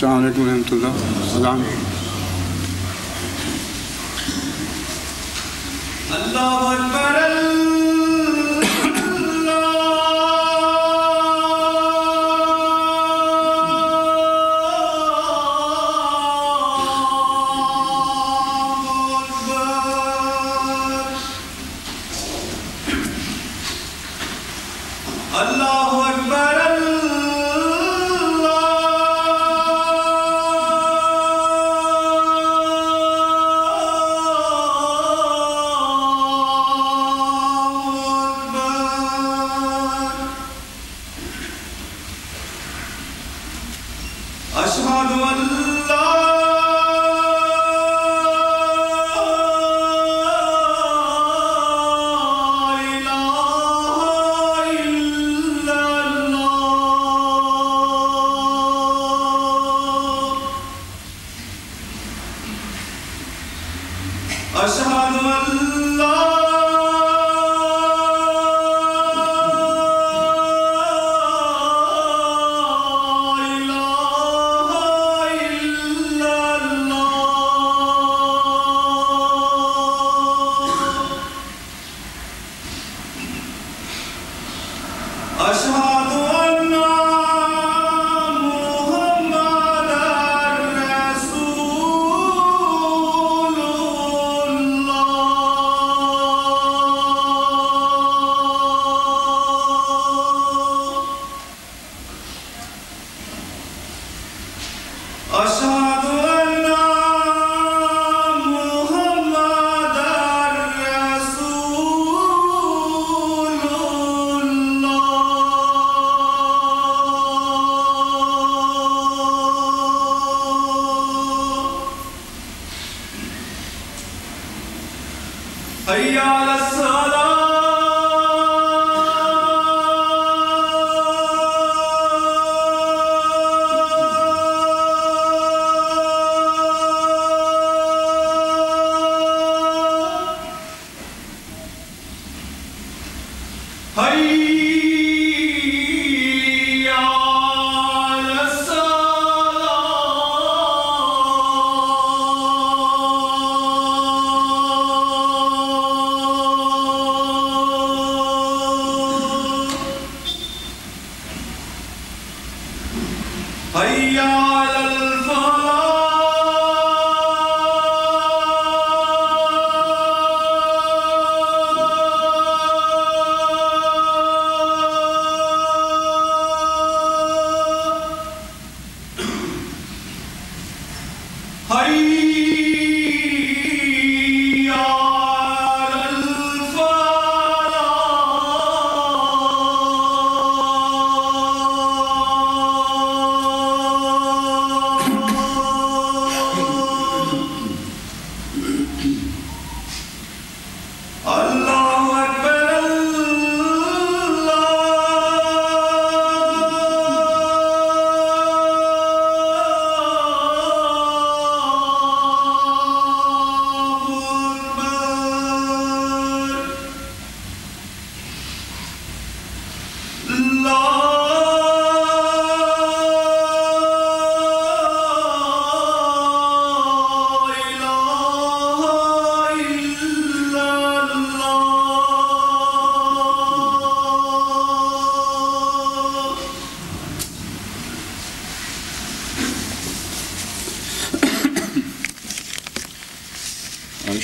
السلام علیکم ورحمۃ اللہ. السلام اللہ اکبر.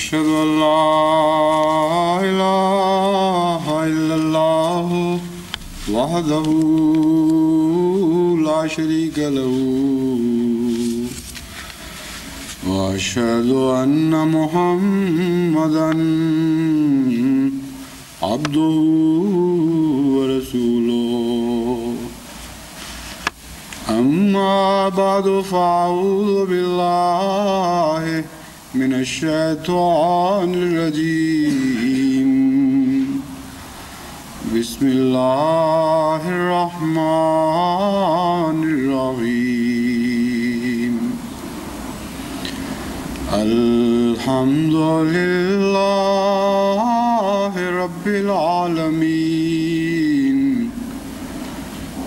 أشهد أن لا إله إلا الله وحده لا شريك له وأشهد أن محمدا عبده ورسوله أما بعد فأعوذ بالله من الشيطان الرجيم بسم الله الرحمن الرحيم الحمد لله رب العالمين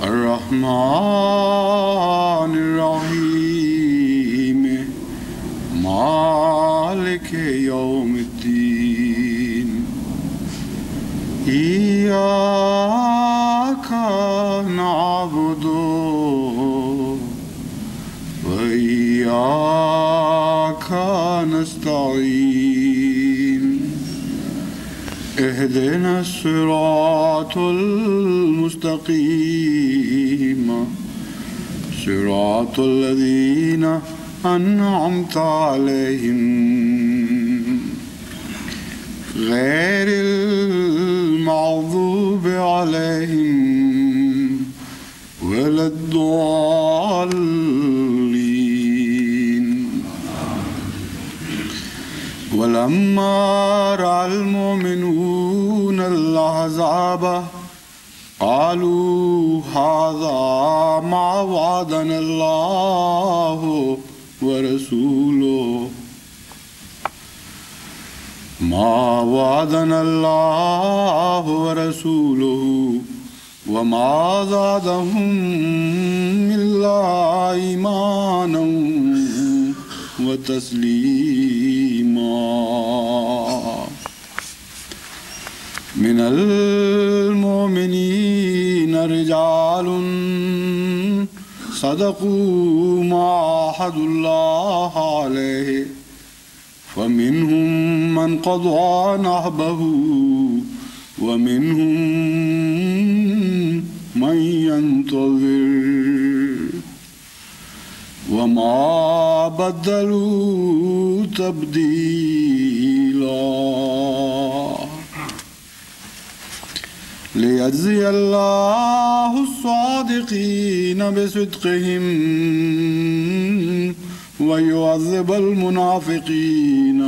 الرحمن الرحيم مالك يوم الدين إياك نعبد وإياك نستعين اهدنا الصراط المستقيم صراط الذين أنعمت عليهم غير المغضوب عليهم ولا الضالين ولما رأى المؤمنون الأحزاب قالوا هذا ما وعدنا الله ورسوله وما زادهم إلا إيمانا وتسليما من المؤمنين رجال صدقوا ما عاهدوا الله عليه فمنهم من قضى نحبه ومنهم من ينتظر وما بدلوا تبديلا ليجزي الله الصادقين بصدقهم ويعذب المنافقين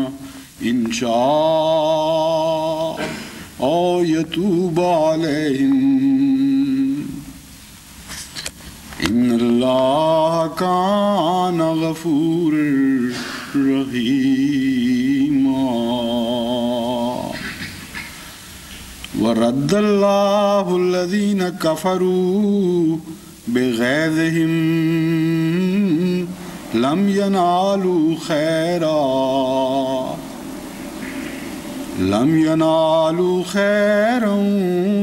إن شاء أو يتوب عليهم إن الله كان غفورا رحيما ورد الله الذين كفروا بغيظهم لم ينالوا خيرا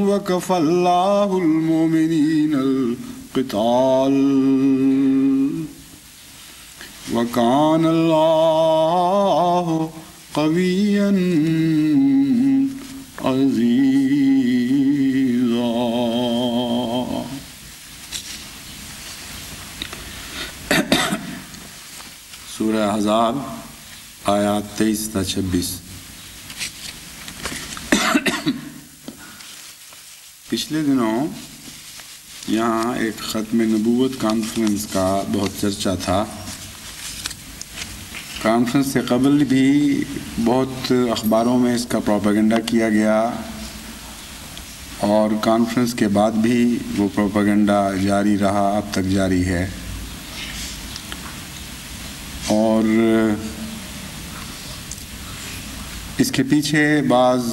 وكفى الله المؤمنين القتال وكان الله قويا عزيزا. سورہ احزاب آیات 23 تا 26. پچھلے دنوں یہاں ایک ختم نبوت کانفرنس کا بہت چرچا تھا. کانفرنس سے قبل بھی بہت اخباروں میں اس کا پروپیگنڈا کیا گیا اور کانفرنس کے بعد بھی وہ پروپیگنڈا جاری رہا، اب تک جاری ہے. اور اس کے پیچھے بعض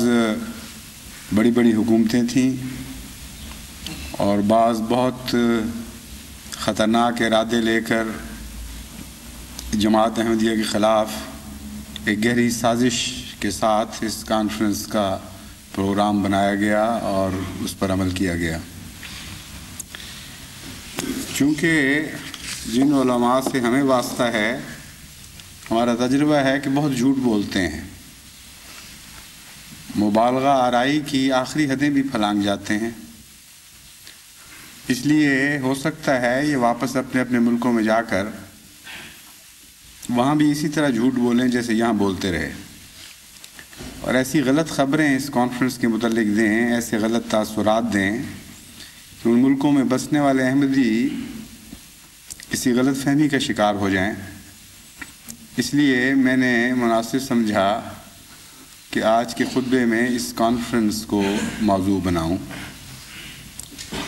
بڑی بڑی حکومتیں تھیں اور بعض بہت خطرناک ارادے لے کر جماعت احمدیہ کے خلاف ایک گہری سازش کے ساتھ اس کانفرنس کا پروگرام بنایا گیا اور اس پر عمل کیا گیا. چونکہ جن علماء سے ہمیں واسطہ ہے، ہمارا تجربہ ہے کہ بہت جھوٹ بولتے ہیں، مبالغہ آرائی کی آخری حدیں بھی پھلانگ جاتے ہیں. اس لیے ہو سکتا ہے یہ واپس اپنے اپنے ملکوں میں جا کر وہاں بھی اسی طرح جھوٹ بولیں جیسے یہاں بولتے رہے، اور ایسی غلط خبریں اس کانفرنس کے متعلق دیں، ایسے غلط تاثرات دیں کہ ان ملکوں میں بسنے والے احمدی کسی غلط فہمی کا شکار ہو جائیں. اس لیے میں نے مناسب سمجھا کہ آج کے خطبے میں اس کانفرنس کو موضوع بناؤں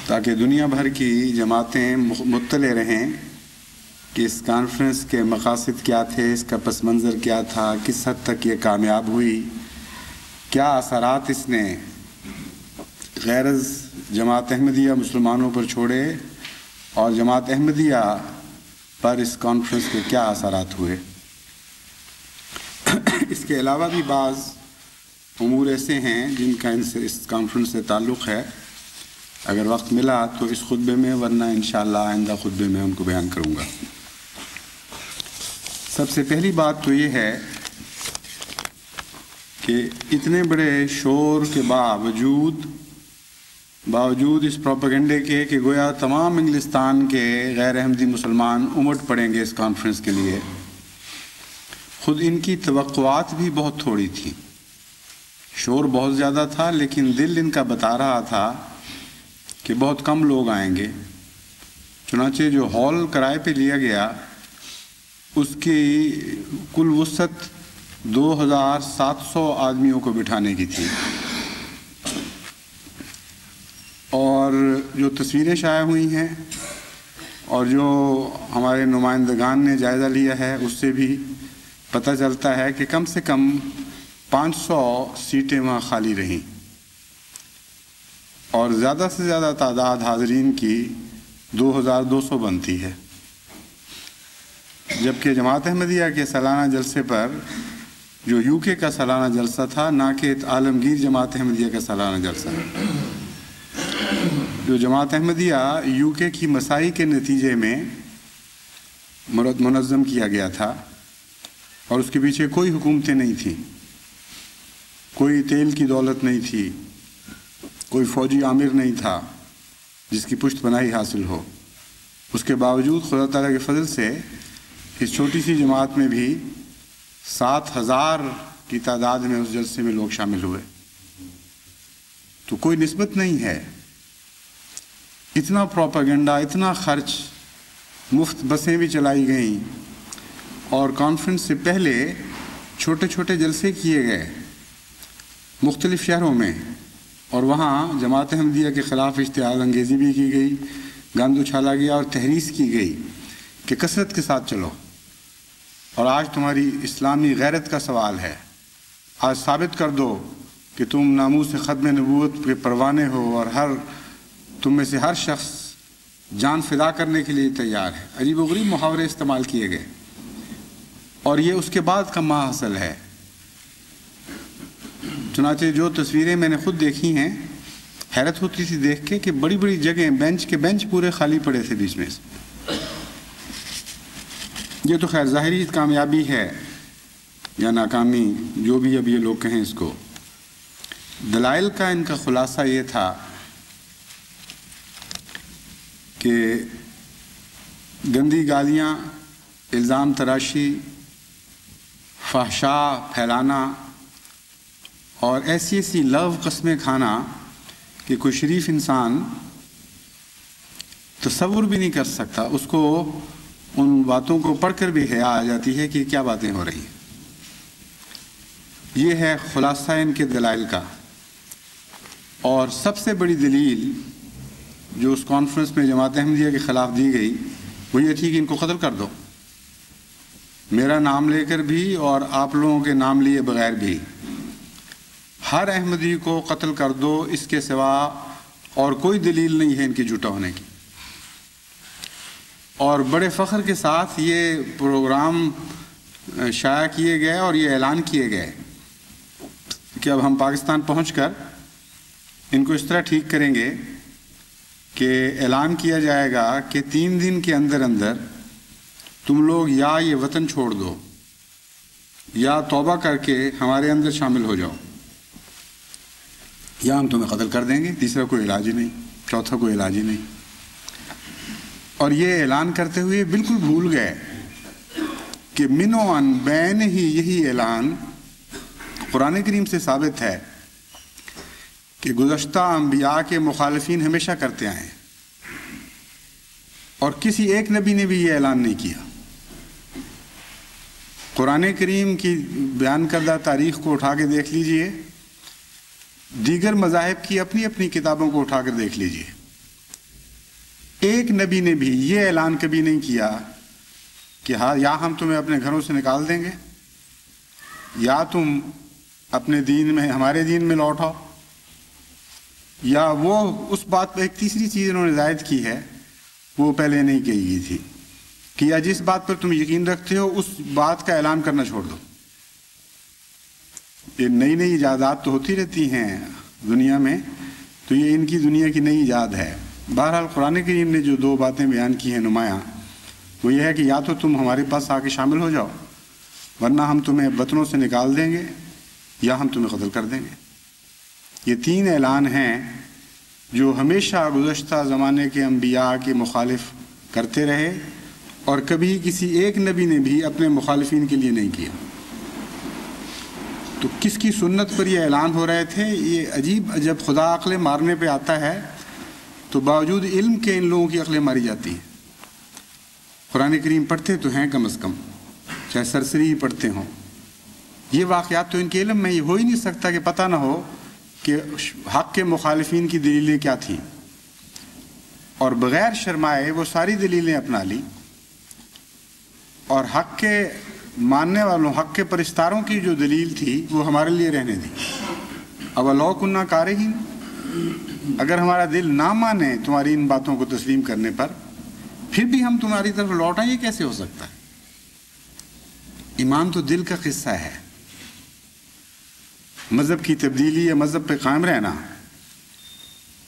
تاکہ دنیا بھر کی جماعتیں مطلع رہیں کہ اس کانفرنس کے مقاصد کیا تھے، اس کا پس منظر کیا تھا، کس حد تک یہ کامیاب ہوئی، کیا اثرات اس نے غرض جماعت احمدیہ مسلمانوں پر چھوڑے اور جماعت احمدیہ پر اس کانفرنس کے کیا اثرات ہوئے. اس کے علاوہ بھی بعض امور ایسے ہیں جن کا اس کانفرنس سے تعلق ہے. اگر وقت ملا تو اس خطبے میں، ورنہ انشاءاللہ آئندہ خطبے میں ان کو بیان کروں گا. سب سے پہلی بات تو یہ ہے کہ اتنے بڑے شور کے باوجود اس پروپیگنڈے کے کہ گویا تمام انگلستان کے غیر احمدی مسلمان امٹ پڑیں گے اس کانفرنس کے لیے، خود ان کی توقعات بھی بہت تھوڑی تھیں. شور بہت زیادہ تھا، لیکن دل ان کا بتا رہا تھا کہ بہت کم لوگ آئیں گے. چنانچہ جو ہال کرائے پہ لیا گیا اس کی کل وسعت 2700 آدمیوں کو بٹھانے کی تھی، اور جو تصویریں شائع ہوئی ہیں اور جو ہمارے نمائندگان نے جائزہ لیا ہے اس سے بھی پتہ چلتا ہے کہ کم سے کم 500 سیٹیں وہاں خالی رہیں، اور زیادہ سے زیادہ تعداد حاضرین کی 2200 بنتی ہے. جبکہ جماعت احمدیہ کے سالانہ جلسے پر، جو یو کے کا سالانہ جلسہ تھا، نہ کہ عالمگیر جماعت احمدیہ کا سالانہ جلسہ، جو جماعت احمدیہ یو کے کی مساعی کے نتیجے میں منظم کیا گیا تھا، اور اس کے پیچھے کوئی حکومتیں نہیں تھیں، کوئی تیل کی دولت نہیں تھی، کوئی فوجی عامر نہیں تھا جس کی پشت پناہی حاصل ہو. اس کے باوجود خدا تعالیٰ کے فضل سے اس چھوٹی سی جماعت میں بھی 7000 کی تعداد میں اس جلسے میں لوگ شامل ہوئے. تو کوئی نسبت نہیں ہے. اتنا پروپیگنڈا، اتنا خرچ، مفت بسیں بھی چلائی گئیں، اور کانفرنس سے پہلے چھوٹے چھوٹے جلسے کیے گئے مختلف شہروں میں، اور وہاں جماعت احمدیہ کے خلاف اشتعال انگیزی بھی کی گئی، گند اچھالا گیا اور تحریض کی گئی کہ کثرت کے ساتھ چلو. اور آج تمہاری اسلامی غیرت کا سوال ہے، آج ثابت کر دو کہ تم ناموس ختم نبوت کے پروانے ہو، اور تم میں سے ہر شخص جان فدا کرنے کے لیے تیار ہے. عجیب و غریب محاورے استعمال کیے گئے، اور یہ اس کے بعد کا ماحصل ہے. چنانچہ جو تصویریں میں نے خود دیکھی ہیں، حیرت ہوتی تھی دیکھ کے کہ بڑی بڑی جگہیں، بینچ کے بینچ پورے خالی پڑے تھے بیچ میں سے. یہ تو خیر ظاہری کامیابی ہے یا ناکامی، جو بھی اب یہ لوگ کہیں اس کو. دلائل کا ان کا خلاصہ یہ تھا کہ گندی گالیاں، الزام تراشی، فحشا پھیلانا، اور ایسی لغو قسمیں کھانا کہ کوئی شریف انسان تصور بھی نہیں کر سکتا. اس کو ان باتوں کو پڑھ کر بھی حیا آ جاتی ہے کہ کیا باتیں ہو رہی ہیں. یہ ہے خلاصہ ان کے دلائل کا. اور سب سے بڑی دلیل جو اس کانفرنس میں جماعت احمدیہ کے خلاف دی گئی وہ یہ تھی کہ ان کو قتل کر دو، میرا نام لے کر بھی اور آپ لوگوں کے نام لیے بغیر بھی. ہر احمدی کو قتل کر دو، اس کے سوا اور کوئی دلیل نہیں ہے ان کی جھوٹا ہونے کی. اور بڑے فخر کے ساتھ یہ پروگرام شائع کیے گئے اور یہ اعلان کیے گئے کہ اب ہم پاکستان پہنچ کر ان کو اس طرح ٹھیک کریں گے کہ اعلان کیا جائے گا کہ 3 دن کے اندر تم لوگ یا یہ وطن چھوڑ دو یا توبہ کر کے ہمارے اندر شامل ہو جاؤ، یا ہم تمہیں قتل کر دیں گے. تیسرا کوئی علاج ہی نہیں، چوتھا کوئی علاج ہی نہیں. اور یہ اعلان کرتے ہوئے بالکل بھول گئے کہ من و عن بین ہی یہی اعلان قرآن کریم سے ثابت ہے کہ گزشتہ انبیاء کے مخالفین ہمیشہ کرتے آئے ہیں، اور کسی ایک نبی نے بھی یہ اعلان نہیں کیا. قرآن کریم کی بیان کردہ تاریخ کو اٹھا کے دیکھ لیجئے، دیگر مذاہب کی اپنی اپنی کتابوں کو اٹھا کر دیکھ لیجئے، ایک نبی نے بھی یہ اعلان کبھی نہیں کیا کہ ہاں یا ہم تمہیں اپنے گھروں سے نکال دیں گے یا تم اپنے دین میں ہمارے دین میں لوٹ آؤ. یا وہ اس بات پہ ایک تیسری چیز انہوں نے زائد کی ہے، وہ پہلے نہیں کہی گئی تھی کہ یا جس بات پر تم یقین رکھتے ہو اس بات کا اعلان کرنا چھوڑ دو. یہ نئی نئی ایجادات تو ہوتی رہتی ہیں دنیا میں، تو یہ ان کی دنیا کی نئی ایجاد ہے۔ بہرحال قرآن کریم نے جو دو باتیں بیان کی ہیں نمایاں، وہ یہ ہے کہ یا تو تم ہمارے پاس آ کے شامل ہو جاؤ، ورنہ ہم تمہیں وطنوں سے نکال دیں گے یا ہم تمہیں قتل کر دیں گے۔ یہ تین اعلان ہیں جو ہمیشہ گزشتہ زمانے کے انبیاء کے مخالف کرتے رہے، اور کبھی کسی ایک نبی نے بھی اپنے مخالفین کے لیے نہیں کیا۔ تو کس کی سنت پر یہ اعلان ہو رہے تھے؟ یہ عجیب، جب خدا عقلیں مارنے پہ آتا ہے تو باوجود علم کے ان لوگوں کی عقلیں ماری جاتی ہیں۔ قرآن کریم پڑھتے تو ہیں کم از کم، چاہے سرسری ہی پڑھتے ہوں۔ یہ واقعات تو ان کے علم میں یہ ہو ہی نہیں سکتا کہ پتہ نہ ہو کہ حق کے مخالفین کی دلیلیں کیا تھیں، اور بغیر شرمائے وہ ساری دلیلیں اپنا لی، اور حق کے ماننے والوں، حق کے پرستاروں کی جو دلیل تھی وہ ہمارے لیے رہنے دی۔ اب لو کنہ کارہین، اگر ہمارا دل نہ مانے تمہاری ان باتوں کو تسلیم کرنے پر، پھر بھی ہم تمہاری طرف لوٹیں، یہ کیسے ہو سکتا ہے؟ ایمان تو دل کا قصہ ہے۔ مذہب کی تبدیلی یا مذہب پہ قائم رہنا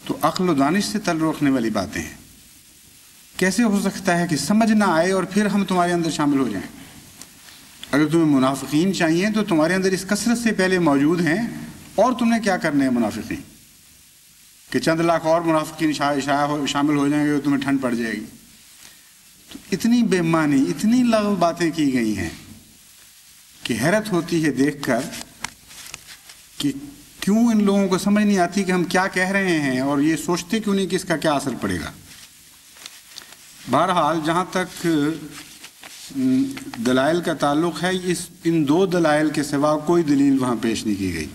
تو عقل و دانش سے تعلق رکھنے والی باتیں ہیں۔ کیسے ہو سکتا ہے کہ سمجھ نہ آئے اور پھر ہم تمہارے اندر شامل ہو جائیں؟ اگر تمہیں منافقین چاہیے تو تمہارے اندر اس کثرت سے پہلے موجود ہیں، اور تم نے کیا کرنے ہیں منافقین؟ کہ چند لاکھ اور منافقین شامل ہو جائیں گے تو تمہیں ٹھنڈ پڑ جائے گی۔ تو اتنی بے معنی، اتنی لغو باتیں کی گئی ہیں کہ حیرت ہوتی ہے دیکھ کر کہ کیوں ان لوگوں کو سمجھ نہیں آتی کہ ہم کیا کہہ رہے ہیں، اور یہ سوچتے کیوں نہیں کہ اس کا کیا اثر پڑے گا۔ بہرحال جہاں تک دلائل کا تعلق ہے، ان دو دلائل کے سوا کوئی دلیل وہاں پیش نہیں کی گئی۔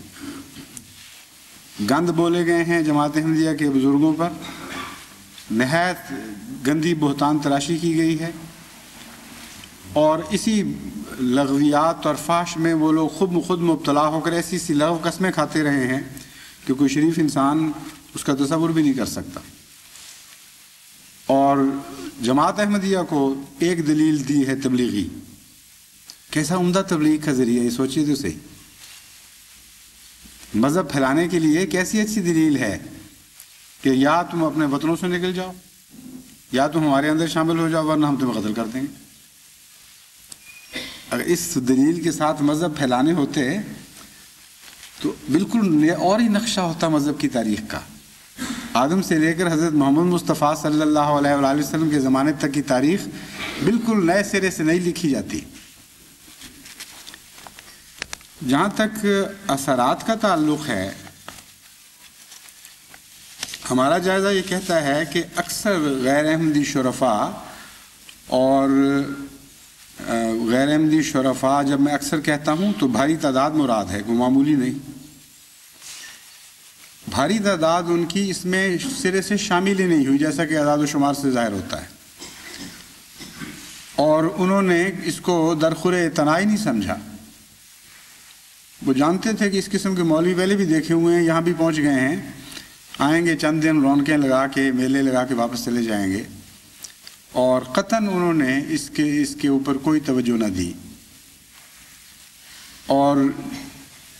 گند بولے گئے ہیں جماعت احمدیہ کے بزرگوں پر، نہایت گندی بہتان تراشی کی گئی ہے، اور اسی لغویات اور فحش میں وہ لوگ خود مبتلا ہو کر ایسی سی لغو قسمیں کھاتے رہے ہیں کہ کوئی شریف انسان اس کا تصور بھی نہیں کر سکتا۔ اور جماعت احمدیہ کو ایک دلیل دی ہے تبلیغی۔ کیسا عمدہ تبلیغ کا ذریعہ، یہ سوچیے تو صحیح۔ مذہب پھیلانے کے لیے کیسی اچھی دلیل ہے کہ یا تم اپنے وطنوں سے نکل جاؤ، یا تم ہمارے اندر شامل ہو جاؤ، ورنہ ہم تمہیں قتل کر دیں گے۔ اگر اس دلیل کے ساتھ مذہب پھیلانے ہوتے تو بالکل اور ہی نقشہ ہوتا مذہب کی تاریخ کا۔ آدم سے لے کر حضرت محمد مصطفیٰ صلی اللہ علیہ وآلہ وسلم کے زمانے تک کی تاریخ بالکل نئے سرے سے نہیں لکھی جاتی۔ جہاں تک اثرات کا تعلق ہے، ہمارا جائزہ یہ کہتا ہے کہ اکثر غیر احمدی شرفاء اور غیر احمدی شرفاء، جب میں اکثر کہتا ہوں تو بھاری تعداد مراد ہے، کوئی معمولی نہیں، بھاری تعداد ان کی اس میں سرے سے شامل ہی نہیں ہوئی، جیسا کہ اعداد و شمار سے ظاہر ہوتا ہے، اور انہوں نے اس کو درخور اعتنائی نہیں سمجھا۔ وہ جانتے تھے کہ اس قسم کے مولوی پہلے بھی دیکھے ہوئے ہیں، یہاں بھی پہنچ گئے ہیں، آئیں گے چند دن رونقیں لگا کے، میلے لگا کے واپس چلے جائیں گے، اور قطعاً انہوں نے اس کے اوپر کوئی توجہ نہ دی۔ اور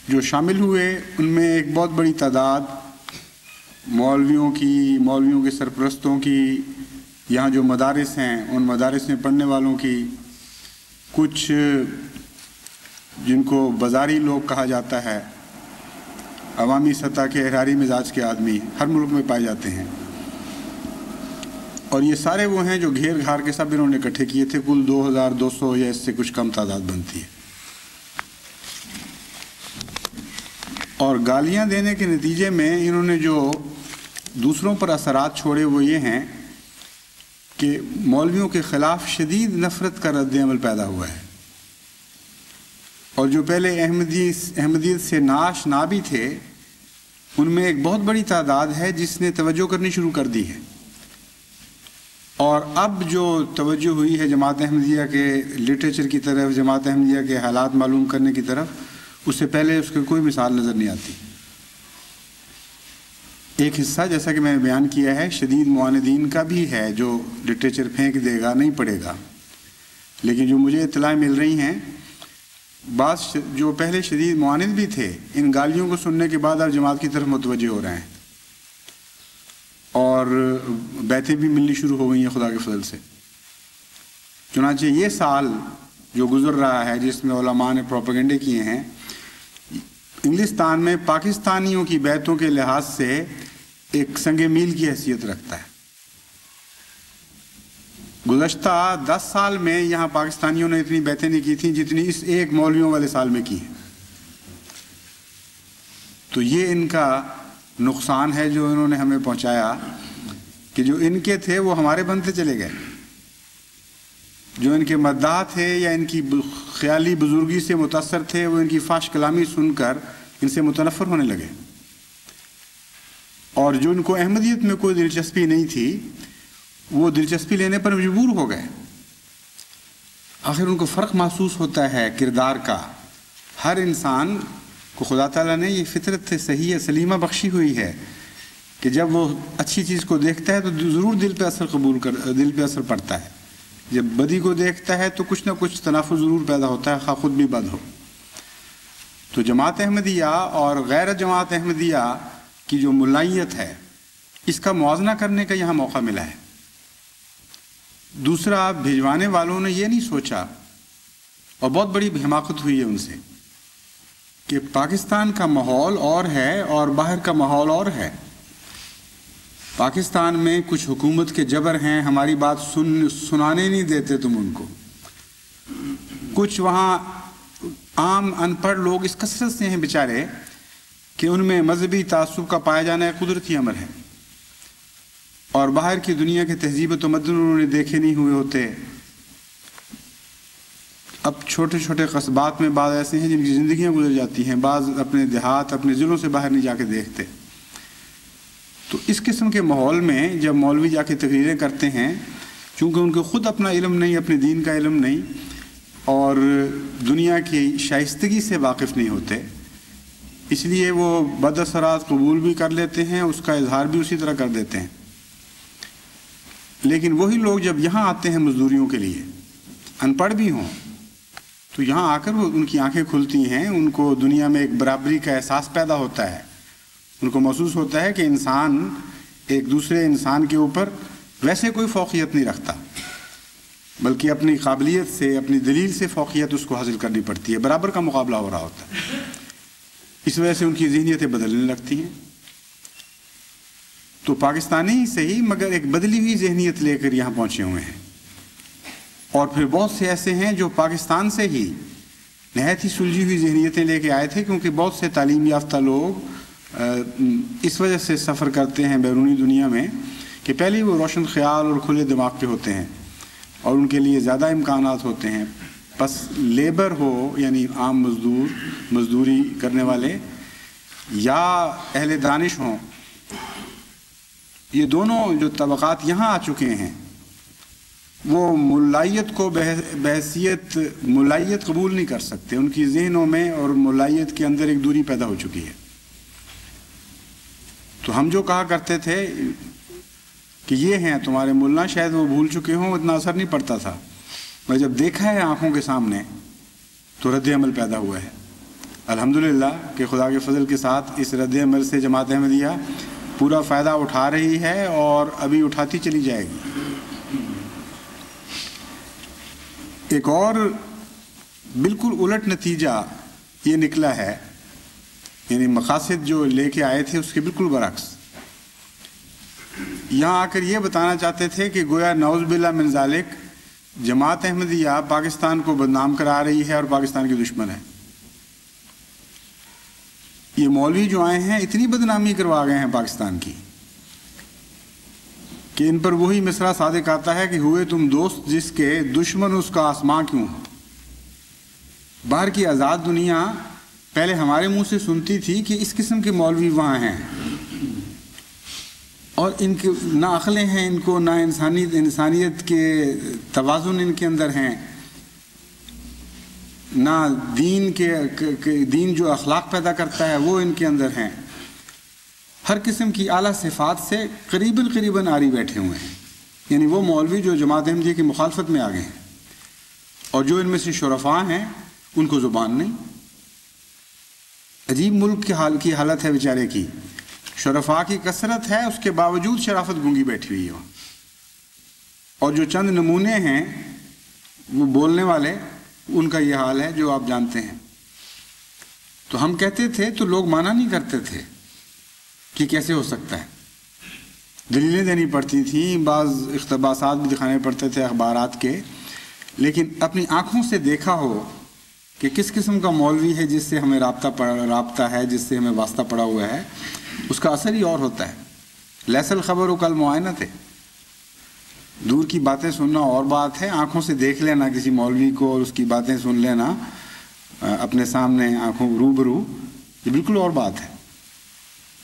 جو شامل ہوئے ان میں ایک بہت بڑی تعداد مولویوں کے سرپرستوں کی، یہاں جو مدارس ہیں ان مدارس میں پڑھنے والوں کی، کچھ جن کو بازاری لوگ کہا جاتا ہے، عوامی سطح کے احراری مزاج کے آدمی ہر ملک میں پائے جاتے ہیں، اور یہ سارے وہ ہیں جو گھیر گھار کے سب انہوں نے اکٹھے کیے تھے۔ کل 2200 یا اس سے کچھ کم تعداد بنتی ہے، اور گالیاں دینے کے نتیجے میں انہوں نے جو دوسروں پر اثرات چھوڑے وہ یہ ہیں کہ مولویوں کے خلاف شدید نفرت کا رد عمل پیدا ہوا ہے، اور جو پہلے احمدیت سے ناآشنا بھی تھے ان میں ایک بہت بڑی تعداد ہے جس نے توجہ کرنی شروع کر دی ہے، اور اب جو توجہ ہوئی ہے جماعت احمدیہ کے لٹریچر کی طرف، جماعت احمدیہ کے حالات معلوم کرنے کی طرف، اس سے پہلے اس کی کوئی مثال نظر نہیں آتی۔ ایک حصہ جیسا کہ میں نے بیان کیا ہے شدید معاندین کا بھی ہے جو لٹریچر پھینک دے گا، نہیں پڑھے گا، لیکن جو مجھے اطلاع مل رہی ہیں بعض جو پہلے شدید معاند بھی تھے ان گالیوں کو سننے کے بعد اب جماعت کی طرف متوجہ ہو رہے ہیں اور بیعتیں بھی ملنی شروع ہو گئی ہیں خدا کے فضل سے. چنانچہ یہ سال جو گزر رہا ہے جس میں علماء نے پروپیگنڈے کیے ہیں، انگلستان میں پاکستانیوں کی بیعتوں کے لحاظ سے ایک سنگ میل کی حیثیت رکھتا ہے. گزشتہ 10 سال میں یہاں پاکستانیوں نے اتنی بیعتیں نہیں کی تھیں جتنی اس ایک مولویوں والے سال میں کی ہیں. تو یہ ان کا نقصان ہے جو انہوں نے ہمیں پہنچایا کہ جو ان کے تھے وہ ہمارے بنتے چلے گئے، جو ان کے مداح تھے یا ان کی خیالی بزرگی سے متاثر تھے وہ ان کی فحش کلامی سن کر ان سے متنفر ہونے لگے، اور جو ان کو احمدیت میں کوئی دلچسپی نہیں تھی وہ دلچسپی لینے پر مجبور ہو گئے. آخر ان کو فرق محسوس ہوتا ہے کردار کا. ہر انسان کو خدا تعالیٰ نے یہ فطرت صحیح سلیمہ بخشی ہوئی ہے کہ جب وہ اچھی چیز کو دیکھتا ہے تو ضرور دل پہ اثر پڑتا ہے. جب بدی کو دیکھتا ہے تو کچھ نہ کچھ تنافر ضرور پیدا ہوتا ہے، خواہ خود بھی بد ہو. تو جماعت احمدیہ اور غیر جماعت احمدیہ کی جو ملائیت ہے اس کا موازنہ کرنے کا یہاں موقع ملا ہے. دوسرا، بھیجوانے والوں نے یہ نہیں سوچا، اور بہت بڑی حماقت ہوئی ہے ان سے، کہ پاکستان کا ماحول اور ہے اور باہر کا ماحول اور ہے. پاکستان میں کچھ حکومت کے جبر ہیں، ہماری بات سنانے نہیں دیتے تم ان کو. کچھ وہاں عام ان پڑھ لوگ اس کثرت سے ہیں بیچارے کہ ان میں مذہبی تعصب کا پایا جانا ایک قدرتی امر ہے، اور باہر کی دنیا کے تہذیب و تمدن انہوں نے دیکھے نہیں ہوئے ہوتے. اب چھوٹے چھوٹے قصبات میں بعض ایسے ہیں جن کی زندگیاں گزر جاتی ہیں، بعض اپنے دیہات اپنے ضلعوں سے باہر نہیں جا کے دیکھتے. تو اس قسم کے ماحول میں جب مولوی جا کے تقریریں کرتے ہیں، چونکہ ان کو خود اپنا علم نہیں، اپنے دین کا علم نہیں، اور دنیا کی شائستگی سے واقف نہیں ہوتے، اس لیے وہ بد اثرات قبول بھی کر لیتے ہیں، اس کا اظہار بھی اسی طرح کر دیتے ہیں. لیکن وہی لوگ جب یہاں آتے ہیں مزدوریوں کے لیے، ان پڑھ بھی ہوں، تو یہاں آ کر وہ ان کی آنکھیں کھلتی ہیں، ان کو دنیا میں ایک برابری کا احساس پیدا ہوتا ہے. ان کو محسوس ہوتا ہے کہ انسان ایک دوسرے انسان کے اوپر ویسے کوئی فوقیت نہیں رکھتا، بلکہ اپنی قابلیت سے، اپنی دلیل سے فوقیت اس کو حاصل کرنی پڑتی ہے، برابر کا مقابلہ ہو رہا ہوتا ہے. اس وجہ سے ان کی ذہنیتیں بدلنے لگتی ہیں. تو پاکستانی ہی صحیح مگر ایک بدلی ہوئی ذہنیت لے کر یہاں پہنچے ہوئے ہیں. اور پھر بہت سے ایسے ہیں جو پاکستان سے ہی نہایت ہی سلجھی ہوئی ذہنیتیں لے کے آئے تھے، کیونکہ بہت سے تعلیم یافتہ لوگ اس وجہ سے سفر کرتے ہیں بیرونی دنیا میں کہ پہلے وہ روشن خیال اور کھلے دماغ کے ہوتے ہیں اور ان کے لیے زیادہ امکانات ہوتے ہیں. بس لیبر ہو یعنی عام مزدوری کرنے والے یا اہل دانش ہوں، یہ دونوں جو طبقات یہاں آ چکے ہیں وہ ملائیت کو بحیثیت ملائیت قبول نہیں کر سکتے. ان کی ذہنوں میں اور ملائیت کے اندر ایک دوری پیدا ہو چکی ہے. تو ہم جو کہا کرتے تھے کہ یہ ہیں تمہارے ملا، شاید وہ بھول چکے ہوں، اتنا اثر نہیں پڑتا تھا، میں جب دیکھا ہے آنکھوں کے سامنے تو رد عمل پیدا ہوا ہے. الحمدللہ کہ خدا کے فضل کے ساتھ اس رد عمل سے جماعت احمدیہ پورا فائدہ اٹھا رہی ہے اور ابھی اٹھاتی چلی جائے گی. ایک اور بالکل الٹ نتیجہ یہ نکلا ہے، یعنی مقاصد جو لے کے آئے تھے اس کے بالکل برعکس. یہاں آ کر یہ بتانا چاہتے تھے کہ گویا نعوذ باللہ من ذالک جماعت احمدیہ پاکستان کو بدنام کرا رہی ہے اور پاکستان کی دشمن ہے. یہ مولوی جو آئے ہیں اتنی بدنامی کروا گئے ہیں پاکستان کی کہ ان پر وہی مصرع صادق آتا ہے کہ ہوئے تم دوست جس کے دشمن اس کا آسماں کیوں ہو. باہر کی آزاد دنیا پہلے ہمارے منہ سے سنتی تھی کہ اس قسم کے مولوی وہاں ہیں اور ان کے نہ عقلیں ہیں، ان کو نہ انسانیت کے توازن ان کے اندر ہیں، نہ دین جو اخلاق پیدا کرتا ہے وہ ان کے اندر ہیں. ہر قسم کی اعلیٰ صفات سے قریباً آری بیٹھے ہوئے ہیں. یعنی وہ مولوی جو جماعت احمدیہ کی مخالفت میں آ گئے ہیں اور جو ان میں سے شرفاء ہیں ان کو زبان نہیں. عجیب ملک کی حالت ہے بیچارے کی. شرفاء کی کثرت ہے، اس کے باوجود شرافت گونگی بیٹھی ہوئی ہے وہاں. اور جو چند نمونے ہیں وہ بولنے والے، ان کا یہ حال ہے جو آپ جانتے ہیں. تو ہم کہتے تھے تو لوگ مانا نہیں کرتے تھے کہ کیسے ہو سکتا ہے. دلیلیں دینی پڑتی تھیں، بعض اقتباسات بھی دکھانے پڑتے تھے اخبارات کے، لیکن اپنی آنکھوں سے دیکھا ہو کہ کس قسم کا مولوی ہے جس سے ہمیں رابطہ ہے، جس سے ہمیں واسطہ پڑا ہوا ہے، اس کا اثر ہی اور ہوتا ہے. لیس الخبر کل معائنت ہے. دور کی باتیں سننا اور بات ہے، آنکھوں سے دیکھ لینا کسی مولوی کو اور اس کی باتیں سن لینا اپنے سامنے آنکھوں روبرو، یہ بالکل اور بات ہے.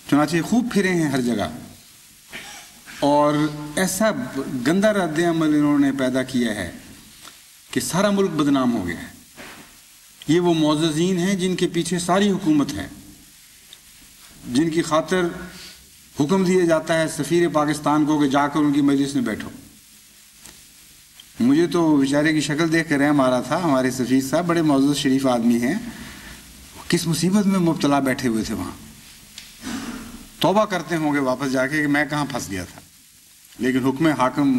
چنانچہ خوب پھرے ہیں ہر جگہ، اور ایسا گندا رد عمل انہوں نے پیدا کیا ہے کہ سارا ملک بدنام ہو گیا ہے. یہ وہ معززین ہیں جن کے پیچھے ساری حکومت ہے، جن کی خاطر حکم دیا جاتا ہے سفیر پاکستان کو کہ جا کر ان کی مجلس میں بیٹھو. مجھے تو بیچارے کی شکل دیکھ کر رحم آ رہا تھا. ہمارے سفیر صاحب بڑے معزز شریف آدمی ہیں، کس مصیبت میں مبتلا بیٹھے ہوئے تھے وہاں. توبہ کرتے ہوں گے واپس جا کے کہ میں کہاں پھنس گیا تھا. لیکن حکم حاکم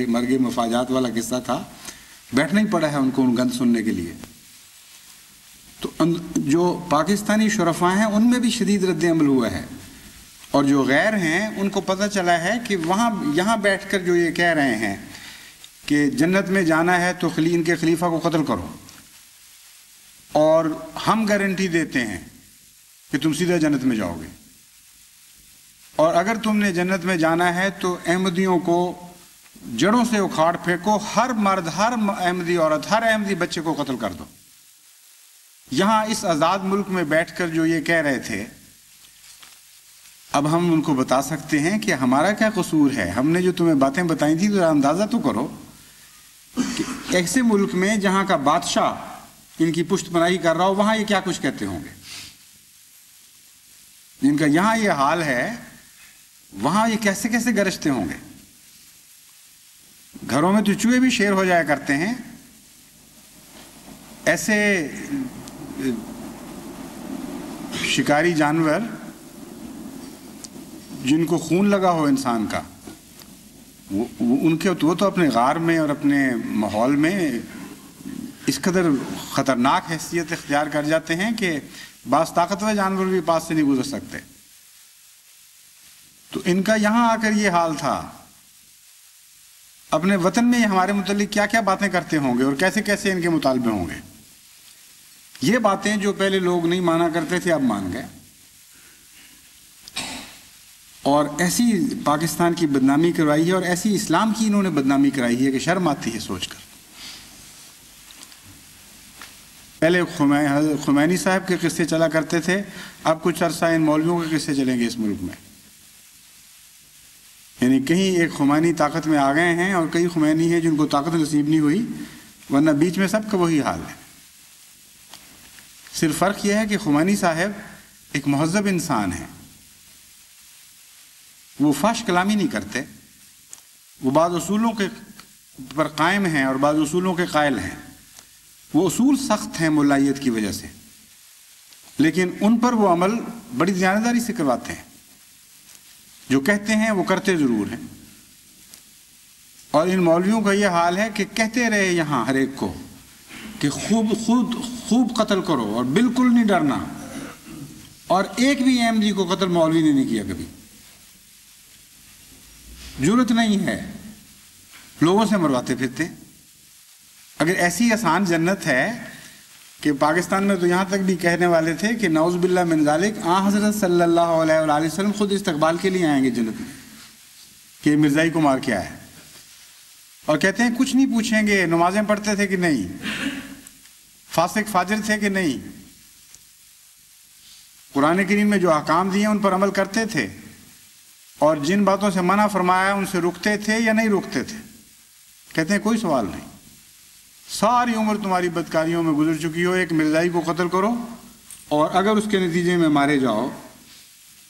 مرگ مفاجات والا قصہ تھا، بیٹھنا ہی پڑا ہے ان کو ان گند سننے کے لیے. تو جو پاکستانی شرفاء ہیں ان میں بھی شدید رد عمل ہوا ہے، اور جو غیر ہیں ان کو پتہ چلا ہے کہ یہاں بیٹھ کر جو یہ کہہ رہے ہیں کہ جنت میں جانا ہے تو ان کے خلیفہ کو قتل کرو، اور ہم گارنٹی دیتے ہیں کہ تم سیدھا جنت میں جاؤ گے، اور اگر تم نے جنت میں جانا ہے تو احمدیوں کو جڑوں سے اکھاڑ پھینکو، ہر مرد، ہر احمدی عورت، ہر احمدی بچے کو قتل کر دو. یہاں اس آزاد ملک میں بیٹھ کر جو یہ کہہ رہے تھے، اب ہم ان کو بتا سکتے ہیں کہ ہمارا کیا قصور ہے. ہم نے جو تمہیں باتیں بتائی تھی تو اندازہ تو کرو کہ ایسے ملک میں جہاں کا بادشاہ ان کی پشت پناہی کر رہا ہو، وہاں یہ کیا کچھ کہتے ہوں گے. جن کا یہاں یہ حال ہے وہاں یہ کیسے کیسے گرجتے ہوں گے. گھروں میں تو چوہے بھی شیر ہو جایا کرتے ہیں. ایسے شکاری جانور جن کو خون لگا ہو انسان کا، وہ تو اپنے غار میں اور اپنے ماحول میں اس قدر خطرناک حیثیت اختیار کر جاتے ہیں کہ بعض طاقتور جانور بھی پاس سے نہیں گزر سکتے. تو ان کا یہاں آ کر یہ حال تھا. اپنے وطن میں ہمارے متعلق کیا کیا باتیں کرتے ہوں گے اور کیسے کیسے ان کے مطالبے ہوں گے. یہ باتیں جو پہلے لوگ نہیں مانا کرتے تھے اب مان گئے، اور ایسی پاکستان کی بدنامی کروائی ہے، اور ایسی اسلام کی انہوں نے بدنامی کرائی ہے کہ شرم آتی ہے سوچ کر. پہلے خمینی صاحب کے قصے چلا کرتے تھے، اب کچھ عرصہ ان مولویوں کے قصے چلیں گے اس ملک میں. یعنی کہیں ایک خمینی طاقت میں آ گئے ہیں اور کئی خمینی ہیں جن کو طاقت نصیب نہیں ہوئی، ورنہ بیچ میں سب کا وہی حال ہے. صرف فرق یہ ہے کہ خمینی صاحب ایک مہذب انسان ہیں، وہ فحش کلامی نہیں کرتے، وہ بعض اصولوں کے پر قائم ہیں اور بعض اصولوں کے قائل ہیں. وہ اصول سخت ہیں ملائیت کی وجہ سے، لیکن ان پر وہ عمل بڑی دیانتداری سے کرواتے ہیں. جو کہتے ہیں وہ کرتے ضرور ہیں. اور ان مولویوں کا یہ حال ہے کہ کہتے رہے یہاں ہر ایک کو کہ خوب قتل کرو اور بالکل نہیں ڈرنا، اور ایک بھی احمدی کو قتل مولوی نے نہیں کیا کبھی. ضرورت نہیں ہے، لوگوں سے مرواتے پھرتے. اگر ایسی آسان جنت ہے کہ پاکستان میں تو یہاں تک بھی کہنے والے تھے کہ نعوذ باللہ من ذالک، حضرت صلی اللہ علیہ وآلہ وسلم خود استقبال کے لیے آئیں گے جنت میں کہ مرزائی کو مار کے آیا ہے. اور کہتے ہیں کچھ نہیں پوچھیں گے، نمازیں پڑھتے تھے کہ نہیں، فاسق فاجر تھے کہ نہیں، قرآن کریم میں جو احکام دیے ان پر عمل کرتے تھے، اور جن باتوں سے منع فرمایا ان سے رکتے تھے یا نہیں رکتے تھے. کہتے ہیں کوئی سوال نہیں، ساری عمر تمہاری بدکاریوں میں گزر چکی ہو، ایک مرزائی کو قتل کرو اور اگر اس کے نتیجے میں مارے جاؤ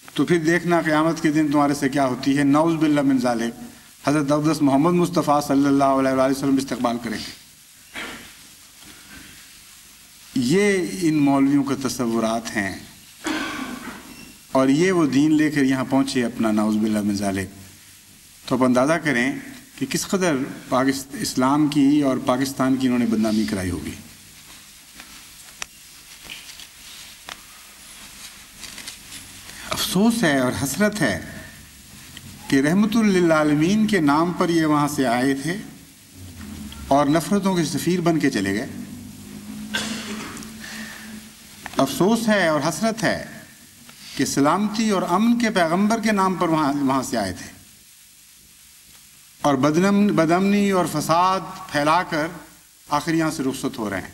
تو پھر دیکھنا قیامت کے دن تمہارے سے کیا ہوتی ہے. نعوذ باللہ من ذالک. حضرت اقدس محمد مصطفیٰ صلی اللہ علیہ وآلہ وسلم استقبال کریں گے. یہ ان مولویوں کے تصورات ہیں، اور یہ وہ دین لے کر یہاں پہنچے اپنا، نعوذ باللہ من ذالک۔ تو اب اندازہ کریں کہ کس قدر اسلام کی اور پاکستان کی انہوں نے بدنامی کرائی ہوگی۔ افسوس ہے اور حسرت ہے کہ رحمت للعالمین کے نام پر یہ وہاں سے آئے تھے اور نفرتوں کے سفیر بن کے چلے گئے۔ افسوس ہے اور حسرت ہے کہ سلامتی اور امن کے پیغمبر کے نام پر وہاں سے آئے تھے اور بدامنی اور فساد پھیلا کر آخر یہاں سے رخصت ہو رہے ہیں۔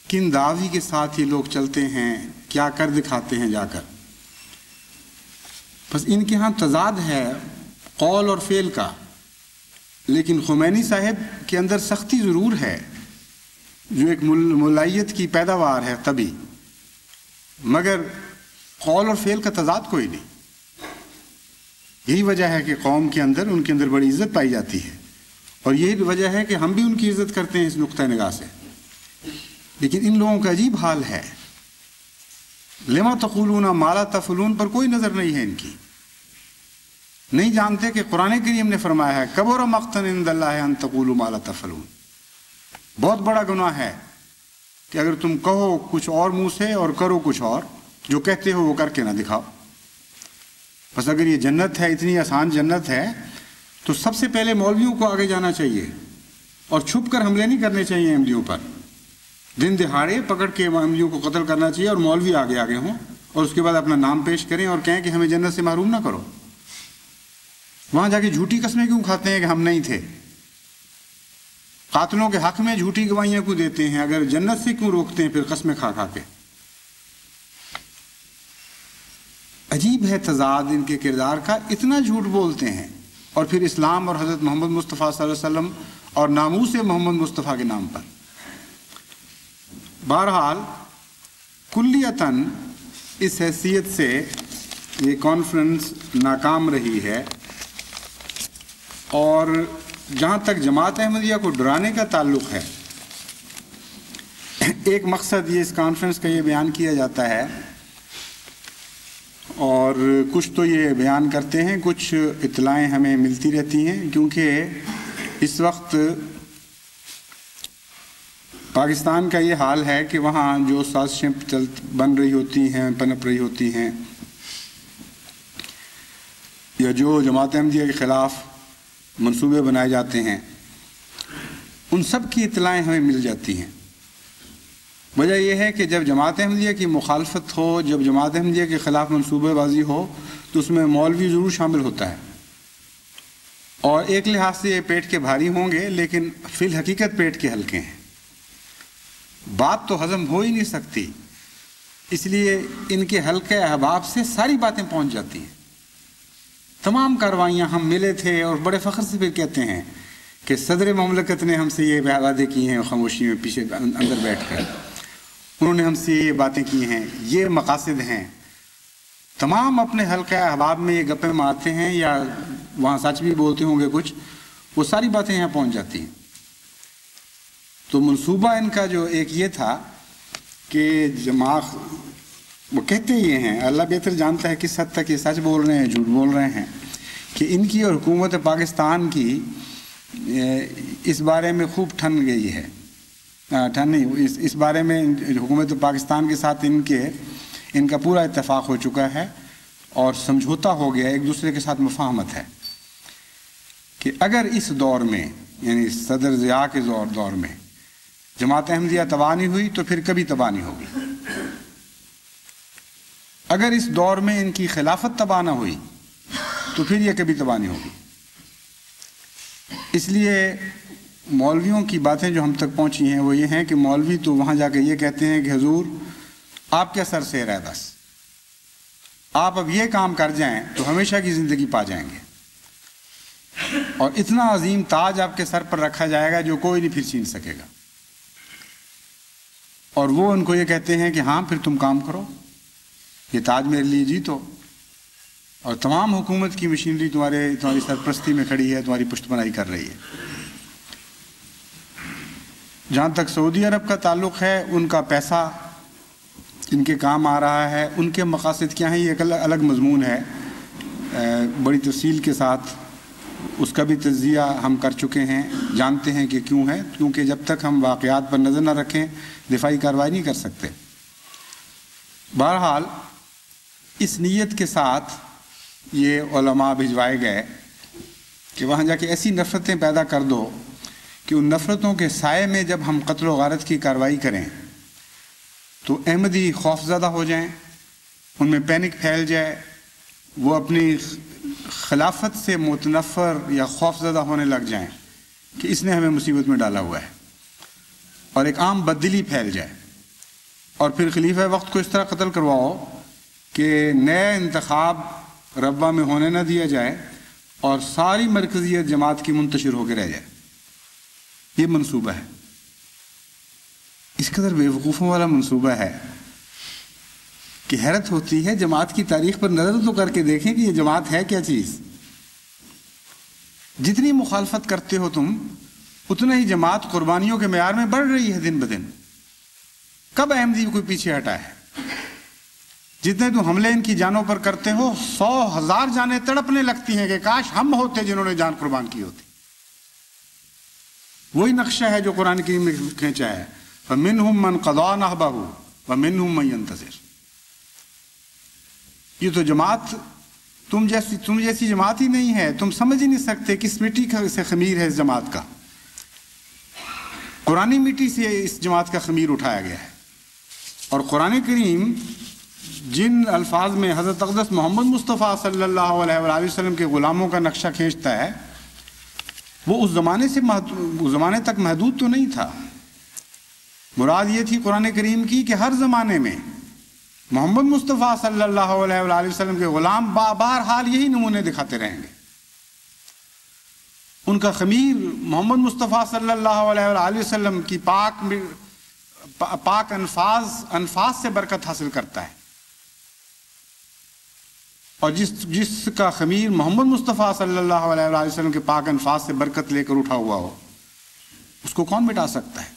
کن دعوی کے ساتھ یہ لوگ چلتے ہیں، کیا کر دکھاتے ہیں جا کر۔ بس ان کے ہاں تضاد ہے قول اور فعل کا، لیکن خمینی صاحب کے اندر سختی ضرور ہے، جو ایک ملائیت کی پیداوار ہے طبی، مگر قول اور فعل کا تضاد کوئی نہیں۔ یہی وجہ ہے کہ قوم کے اندر ان کے اندر بڑی عزت پائی جاتی ہے، اور یہی وجہ ہے کہ ہم بھی ان کی عزت کرتے ہیں اس نقطہ نگاہ سے۔ لیکن ان لوگوں کا عجیب حال ہے، لما تقولون ما لا تفعلون پر کوئی نظر نہیں ہے ان کی۔ نہیں جانتے کہ قرآن کریم نے فرمایا ہے کبر مقتا عند اللہ ان تقولوا ما لا تفعلون، بہت بڑا گناہ ہے کہ اگر تم کہو کچھ اور منہ سے اور کرو کچھ اور، جو کہتے ہو وہ کر کے نہ دکھاؤ۔ بس اگر یہ جنت ہے، اتنی آسان جنت ہے، تو سب سے پہلے مولویوں کو آگے جانا چاہیے اور چھپ کر حملے نہیں کرنے چاہیے احمدیوں پر۔ دن دہاڑے پکڑ کے احمدیوں کو قتل کرنا چاہیے اور مولوی آگے آگے ہوں، اور اس کے بعد اپنا نام پیش کریں اور کہیں کہ ہمیں جنت سے محروم نہ کرو۔ وہاں جا کے جھوٹی قسمیں کیوں کھاتے ہیں کہ ہم نہیں تھے؟ قاتلوں کے حق میں جھوٹی گواہیاں کیوں دیتے ہیں؟ اگر جنت سے کیوں روکتے ہیں پھر قسمیں کھا کھا کے؟ عجیب ہے تضاد ان کے کردار کا، اتنا جھوٹ بولتے ہیں اور پھر اسلام اور حضرت محمد مصطفیٰ صلی اللہ علیہ وسلم اور ناموس محمد مصطفیٰ کے نام پر۔ بہرحال کلیتاً اس حیثیت سے یہ کانفرنس ناکام رہی ہے، اور جہاں تک جماعت احمدیہ کو ڈرانے کا تعلق ہے، ایک مقصد یہ اس کانفرنس کا یہ بیان کیا جاتا ہے، اور کچھ تو یہ بیان کرتے ہیں، کچھ اطلاعیں ہمیں ملتی رہتی ہیں، کیونکہ اس وقت پاکستان کا یہ حال ہے کہ وہاں جو سازشیں بن رہی ہوتی ہیں، پنپ رہی ہوتی ہیں، یا جو جماعت احمدیہ کے خلاف منصوبے بنائے جاتے ہیں، ان سب کی اطلاعیں ہمیں مل جاتی ہیں۔ وجہ یہ ہے کہ جب جماعت احمدیہ کی مخالفت ہو، جب جماعت احمدیہ کے خلاف منصوبہ بازی ہو، تو اس میں مولوی ضرور شامل ہوتا ہے، اور ایک لحاظ سے یہ پیٹ کے بھاری ہوں گے، لیکن فی الحقیقت پیٹ کے ہلکے ہیں۔ بات تو ہضم ہو ہی نہیں سکتی، اس لیے ان کے حلقے احباب سے ساری باتیں پہنچ جاتی ہیں۔ تمام کاروائیاں ہم ملے تھے، اور بڑے فخر سے پھر کہتے ہیں کہ صدر مملکت نے ہم سے یہ وعدے کی ہیں، خاموشی میں پیچھے اندر بیٹھ کر انہوں نے ہم سے یہ باتیں کی ہیں، یہ مقاصد ہیں۔ تمام اپنے حلقہ احباب میں یہ گپیں مارتے ہیں، یا وہاں سچ بھی بولتے ہوں گے کچھ، وہ ساری باتیں یہاں پہنچ جاتی ہیں۔ تو منصوبہ ان کا جو ایک یہ تھا کہ وہ کہتے یہ ہیں، اللہ بہتر جانتا ہے کس حد تک یہ سچ بول رہے ہیں، جھوٹ بول رہے ہیں، کہ ان کی اور حکومت پاکستان کی اس بارے میں خوب ٹھن گئی ہے، اس بارے میں حکومت پاکستان کے ساتھ ان کا پورا اتفاق ہو چکا ہے، اور سمجھوتا ہو گیا، ایک دوسرے کے ساتھ مفاہمت ہے کہ اگر اس دور میں، یعنی صدر ضیاء کے دور میں جماعت احمدیہ تباہ نہیں ہوئی تو پھر کبھی تباہ نہیں ہوگی۔ اگر اس دور میں ان کی خلافت تباہ نہ ہوئی تو پھر یہ کبھی تباہ نہیں ہوگی۔ اس لیے مولویوں کی باتیں جو ہم تک پہنچی ہیں وہ یہ ہیں کہ مولوی تو وہاں جا کے یہ کہتے ہیں کہ حضور آپ کیا سر سیر ہے، بس آپ اب یہ کام کر جائیں تو ہمیشہ کی زندگی پا جائیں گے، اور اتنا عظیم تاج آپ کے سر پر رکھا جائے گا جو کوئی نہیں پھر چھین سکے گا۔ اور وہ ان کو یہ کہتے ہیں کہ ہاں پھر تم کام کرو، یہ تاج میرے لیے جیتو، اور تمام حکومت کی مشینری تمہاری سرپرستی میں کھڑی ہے، تمہاری پشت بنائی کر رہی ہے۔ جہاں تک سعودی عرب کا تعلق ہے، ان کا پیسہ ان کے کام آ رہا ہے، ان کے مقاصد کیا ہیں، یہ ایک الگ مضمون ہے، بڑی تفصیل کے ساتھ اس کا بھی تجزیہ ہم کر چکے ہیں، جانتے ہیں کہ کیوں ہے، کیونکہ جب تک ہم واقعات پر نظر نہ رکھیں دفاعی کارروائی نہیں کر سکتے۔ بہرحال اس نیت کے ساتھ یہ علماء بھجوائے گئے کہ وہاں جا کے ایسی نفرتیں پیدا کر دو کہ ان نفرتوں کے سائے میں جب ہم قتل و غارت کی کارروائی کریں تو احمدی خوف زدہ ہو جائیں، ان میں پینک پھیل جائے، وہ اپنی خلافت سے متنفر یا خوف زدہ ہونے لگ جائیں کہ اس نے ہمیں مصیبت میں ڈالا ہوا ہے، اور ایک عام بددلی پھیل جائے، اور پھر خلیفہ وقت کو اس طرح قتل کرواؤ کہ نئے انتخاب ربوہ میں ہونے نہ دیا جائے اور ساری مرکزیت جماعت کی منتشر ہو کے رہ جائے۔ یہ منصوبہ ہے، اس قدر بے وقوفوں والا منصوبہ ہے کہ حیرت ہوتی ہے۔ جماعت کی تاریخ پر نظر تو کر کے دیکھیں کہ یہ جماعت ہے کیا چیز۔ جتنی مخالفت کرتے ہو تم، اتنا ہی جماعت قربانیوں کے معیار میں بڑھ رہی ہے دن بدن۔ کب احمدی کوئی پیچھے ہٹا ہے؟ جتنے تم حملے ان کی جانوں پر کرتے ہو، 100,000 جانیں تڑپنے لگتی ہیں کہ کاش ہم ہوتے جنہوں نے جان قربان کی ہوتی۔ وہی نقشہ ہے جو قرآن کریم میں کھینچا ہے، فَمِنْهُمْ مَنْ قَضَىٰ نَحْبَهُ وَمِنْهُمْ مَنْ يَنْتَظِرُ۔ یہ تو جماعت تم جیسی جماعت ہی نہیں ہے، تم سمجھ ہی نہیں سکتے کس مٹی سے خمیر ہے اس جماعت کا۔ قرآنی مٹی سے اس جماعت کا خمیر اٹھایا گیا ہے، اور قرآن کریم جن الفاظ میں حضرت اقدس محمد مصطفیٰ صلی اللہ علیہ وآلہ وسلم کے غلاموں کا نقشہ کھینچتا ہے، وہ اس زمانے تک محدود تو نہیں تھا۔ مراد یہ تھی قرآن کریم کی کہ ہر زمانے میں محمد مصطفیٰ صلی اللہ علیہ وآلہ وسلم کے غلام بہرحال یہی نمونے دکھاتے رہیں گے۔ ان کا خمیر محمد مصطفیٰ صلی اللہ علیہ وآلہ وسلم کی پاک انفاس سے برکت حاصل کرتا ہے، اور جس کا خمیر محمد مصطفیٰ صلی اللہ علیہ وآلہ وسلم کے پاک انفاس سے برکت لے کر اٹھا ہوا ہو، اس کو کون مٹا سکتا ہے؟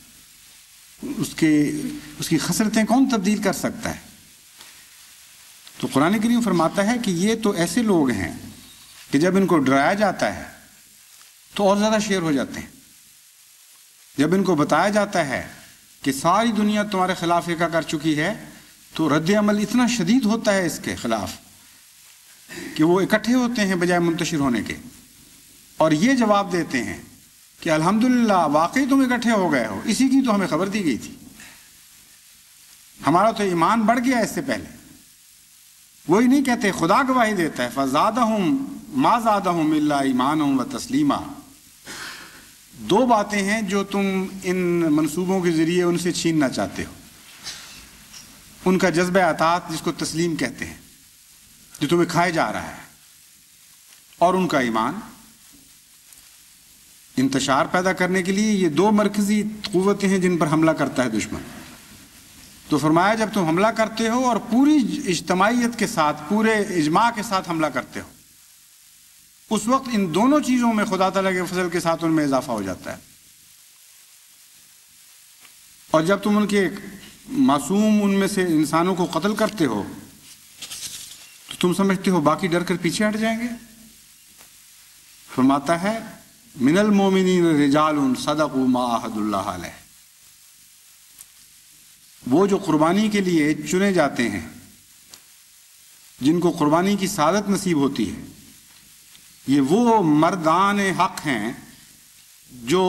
اس کی خسرتیں کون تبدیل کر سکتا ہے؟ تو قرآن کریم فرماتا ہے کہ یہ تو ایسے لوگ ہیں کہ جب ان کو ڈرایا جاتا ہے تو اور زیادہ شیر ہو جاتے ہیں۔ جب ان کو بتایا جاتا ہے کہ ساری دنیا تمہارے خلاف ایکا کر چکی ہے تو رد عمل اتنا شدید ہوتا ہے اس کے خلاف کہ وہ اکٹھے ہوتے ہیں بجائے منتشر ہونے کے، اور یہ جواب دیتے ہیں کہ الحمدللہ واقعی تم اکٹھے ہو گئے ہو، اسی کی تو ہمیں خبر دی گئی تھی، ہمارا تو ایمان بڑھ گیا اس سے پہلے۔ وہی نہیں کہتے، خدا گواہی دیتا ہے فَزَادَهُمْ مَا زَادَهُمْ إِلَّا إِيمَانًا وَتَسْلِيمًا۔ دو باتیں ہیں جو تم ان منصوبوں کے ذریعے ان سے چھیننا چاہتے ہو، ان کا جذبہ اطاعت جس کو تسلیم کہتے ہیں جو تمہیں کھائے جا رہا ہے، اور ان کا ایمان۔ انتشار پیدا کرنے کے لیے یہ دو مرکزی قوتیں ہیں جن پر حملہ کرتا ہے دشمن۔ تو فرمایا جب تم حملہ کرتے ہو اور پوری اجتماعیت کے ساتھ، پورے اجماع کے ساتھ حملہ کرتے ہو، اس وقت ان دونوں چیزوں میں خدا تعالیٰ کے فضل کے ساتھ ان میں اضافہ ہو جاتا ہے۔ اور جب تم ان کے معصوم ان میں سے انسانوں کو قتل کرتے ہو تو تم سمجھتے ہو باقی ڈر کر پیچھے ہٹ جائیں گے۔ فرماتا ہے من المومنین رجال صدقوا ما عاہدوا اللہ علیہ، وہ جو قربانی کے لیے چنے جاتے ہیں، جن کو قربانی کی سعادت نصیب ہوتی ہے، یہ وہ مردان حق ہیں جو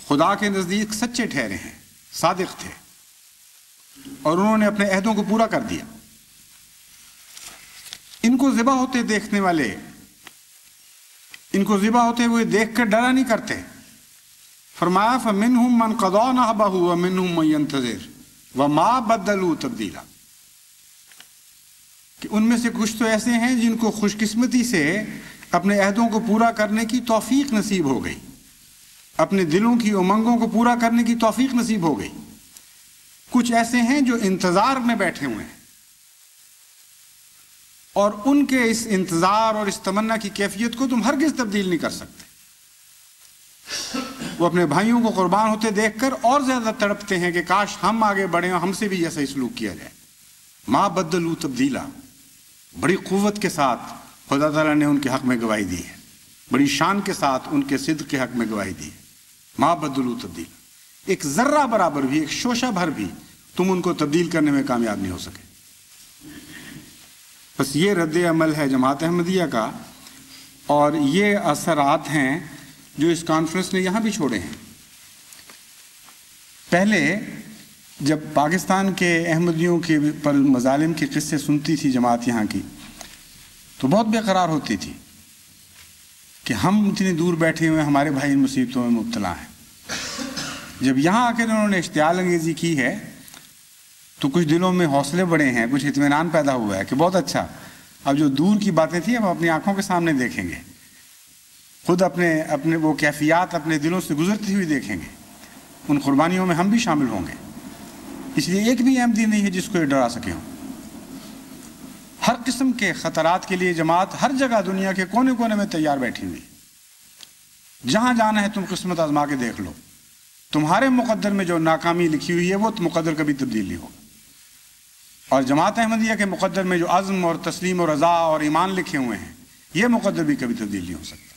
خدا کے نزدیک سچے ٹھہرے ہیں، صادق تھے، اور انہوں نے اپنے عہدوں کو پورا کر دیا۔ ان کو ذبح ہوتے دیکھنے والے، ان کو ذبح ہوتے ہوئے دیکھ کر ڈرا نہیں کرتے۔ فرمایا فَمِنْهُمْ مَنْ قَضَىٰ نَحْبَهُ وَمِنْهُمْ مَنْ يَنْتَظِرُ وَمَا بَدَّلُوا تَبْدِيلًا، کہ ان میں سے کچھ تو ایسے ہیں جن کو خوش قسمتی سے اپنے عہدوں کو پورا کرنے کی توفیق نصیب ہو گئی، اپنے دلوں کی امنگوں کو پورا کرنے کی توفیق نصیب ہو گئی۔ کچھ ایسے ہیں جو انتظار میں بیٹھے ہوئے ہیں، اور ان کے اس انتظار اور اس تمنا کی کیفیت کو تم ہرگز تبدیل نہیں کر سکتے۔ وہ اپنے بھائیوں کو قربان ہوتے دیکھ کر اور زیادہ تڑپتے ہیں کہ کاش ہم آگے بڑھیں اور ہم سے بھی ایسا ہی سلوک کیا جائے. ما بدلوا تبدیلا. بڑی قوت کے ساتھ خدا تعالیٰ نے ان کے حق میں گواہی دی ہے, بڑی شان کے ساتھ ان کے صدق کے حق میں گواہی دی ہے. ما بدلوا تبدیلا. ایک ذرہ برابر بھی, ایک شوشہ بھر بھی تم ان کو تبدیل کرنے میں کامیاب نہیں ہو سکے. بس یہ رد عمل ہے جماعت احمدیہ کا, اور یہ اثرات ہیں جو اس کانفرنس نے یہاں بھی چھوڑے ہیں. پہلے جب پاکستان کے احمدیوں کے پر مظالم کے قصے سنتی تھی جماعت یہاں کی, تو بہت بے قرار ہوتی تھی کہ ہم اتنی دور بیٹھے ہوئے ہمارے بھائی ان مصیبتوں میں مبتلا ہیں. جب یہاں آ کے انہوں نے اشتعال انگیزی کی ہے تو کچھ دلوں میں حوصلے بڑے ہیں, کچھ اطمینان پیدا ہوا ہے کہ بہت اچھا, اب جو دور کی باتیں تھیں اب اپنی آنکھوں کے سامنے دیکھیں گے, خود اپنے وہ کیفیات اپنے دلوں سے گزرتی ہوئی دیکھیں گے, ان قربانیوں میں ہم بھی شامل ہوں گے. اس لیے ایک بھی احمدی نہیں ہے جس کو یہ ڈرا سکے ہوں. ہر قسم کے خطرات کے لیے جماعت ہر جگہ دنیا کے کونے کونے میں تیار بیٹھی ہوئی. جہاں جانا ہے تم قسمت آزما کے دیکھ لو, تمہارے مقدر میں جو ناکامی لکھی ہوئی ہے وہ مقدر کبھی تبدیل نہیں ہوگا, اور جماعت احمدیہ کے مقدر میں جو عزم اور تسلیم اور رضا اور ایمان لکھے ہوئے ہیں یہ مقدر بھی کبھی تبدیل نہیں ہو سکتا.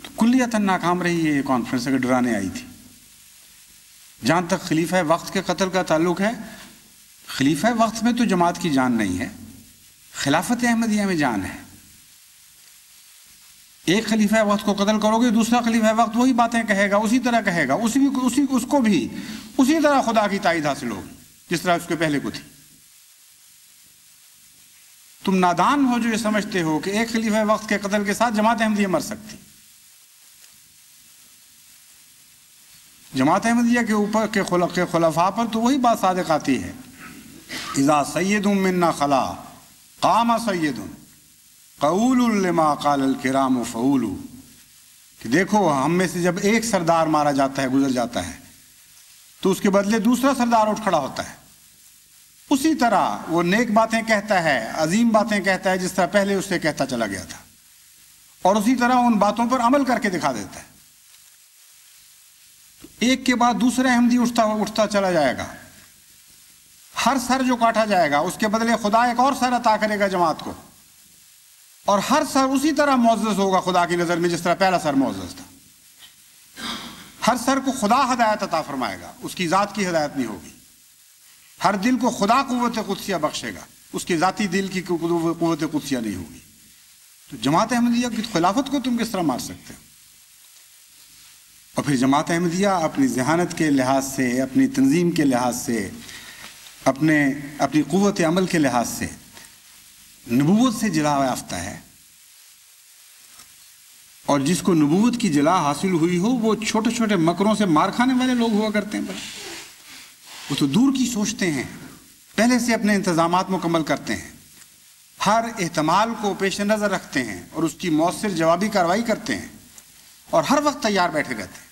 تو کلیتاً ناکام رہی ہے یہ کانفرنس اگر ڈرانے آئی تھی. جہاں تک خلیفہ وقت کے قتل کا تعلق ہے, خلیفہ وقت میں تو جماعت کی جان نہیں ہے, خلافت احمدیہ میں جان ہے. ایک خلیفہ وقت کو قتل کرو گے, دوسرا خلیفہ وقت وہی باتیں کہے گا, اسی طرح کہے گا, اس کو بھی اسی طرح خدا کی تائید حاصل ہوگی جس طرح اس کے پہلے کو تھی. تم نادان ہو جو یہ سمجھتے ہو کہ ایک خلیفہ وقت کے قتل کے ساتھ جماعت احمدیہ مر سکتی. جماعت احمدیہ کے اوپر کے خلفاء پر تو وہی بات صادق آتی ہے, اذا سید منا خلا قام سید قول لما قال الکرام فعول. کہ دیکھو ہم میں سے جب ایک سردار مارا جاتا ہے, گزر جاتا ہے, تو اس کے بدلے دوسرا سردار اٹھ کھڑا ہوتا ہے. اسی طرح وہ نیک باتیں کہتا ہے, عظیم باتیں کہتا ہے جس طرح پہلے اس سے کہتا چلا گیا تھا, اور اسی طرح ان باتوں پر عمل کر کے دکھا دیتا ہے. ایک کے بعد دوسرا احمدی اٹھتا چلا جائے گا. ہر سر جو کاٹا جائے گا اس کے بدلے خدا ایک اور سر عطا کرے گا جماعت کو, اور ہر سر اسی طرح معزز ہوگا خدا کی نظر میں جس طرح پہلا سر معزز تھا. ہر سر کو خدا ہدایت عطا فرمائے گا, اس کی ذات کی ہدایت نہیں ہوگی. ہر دل کو خدا قوت قدسیہ بخشے گا, اس کی ذاتی دل کی قوت قدسیہ نہیں ہوگی. تو جماعت احمدیہ کی خلافت کو تم کس طرح مار سکتے ہو؟ اور پھر جماعت احمدیہ اپنی ذہانت کے لحاظ سے, اپنی تنظیم کے لحاظ سے, اپنی قوت عمل کے لحاظ سے نبوت سے جلا یافتہ ہے. اور جس کو نبوت کی جلا حاصل ہوئی ہو وہ چھوٹے چھوٹے مکروں سے مار کھانے والے لوگ ہوا کرتے ہیں. وہ تو دور کی سوچتے ہیں, پہلے سے اپنے انتظامات مکمل کرتے ہیں, ہر احتمال کو پیش نظر رکھتے ہیں اور اس کی مؤثر جوابی کارروائی کرتے ہیں, اور ہر وقت تیار بیٹھے رہتے ہیں.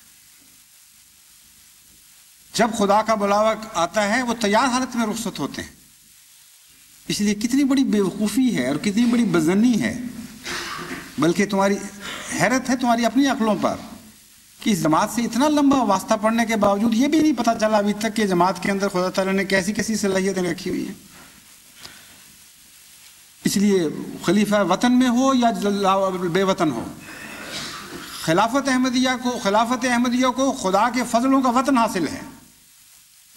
جب خدا کا بلاوا آتا ہے وہ تیار حالت میں رخصت ہوتے ہیں. اس لیے کتنی بڑی بے وقوفی ہے اور کتنی بڑی بزنی ہے, بلکہ تمہاری حیرت ہے تمہاری اپنی عقلوں پر کہ اس جماعت سے اتنا لمبا واسطہ پڑنے کے باوجود یہ بھی نہیں پتہ چلا ابھی تک کہ جماعت کے اندر خدا تعالیٰ نے کیسی کیسی صلاحیتیں رکھی ہوئی ہیں. اس لیے خلیفہ وطن میں ہو یا بے وطن ہو, خلافت احمدیہ کو خدا کے فضلوں کا وطن حاصل ہے,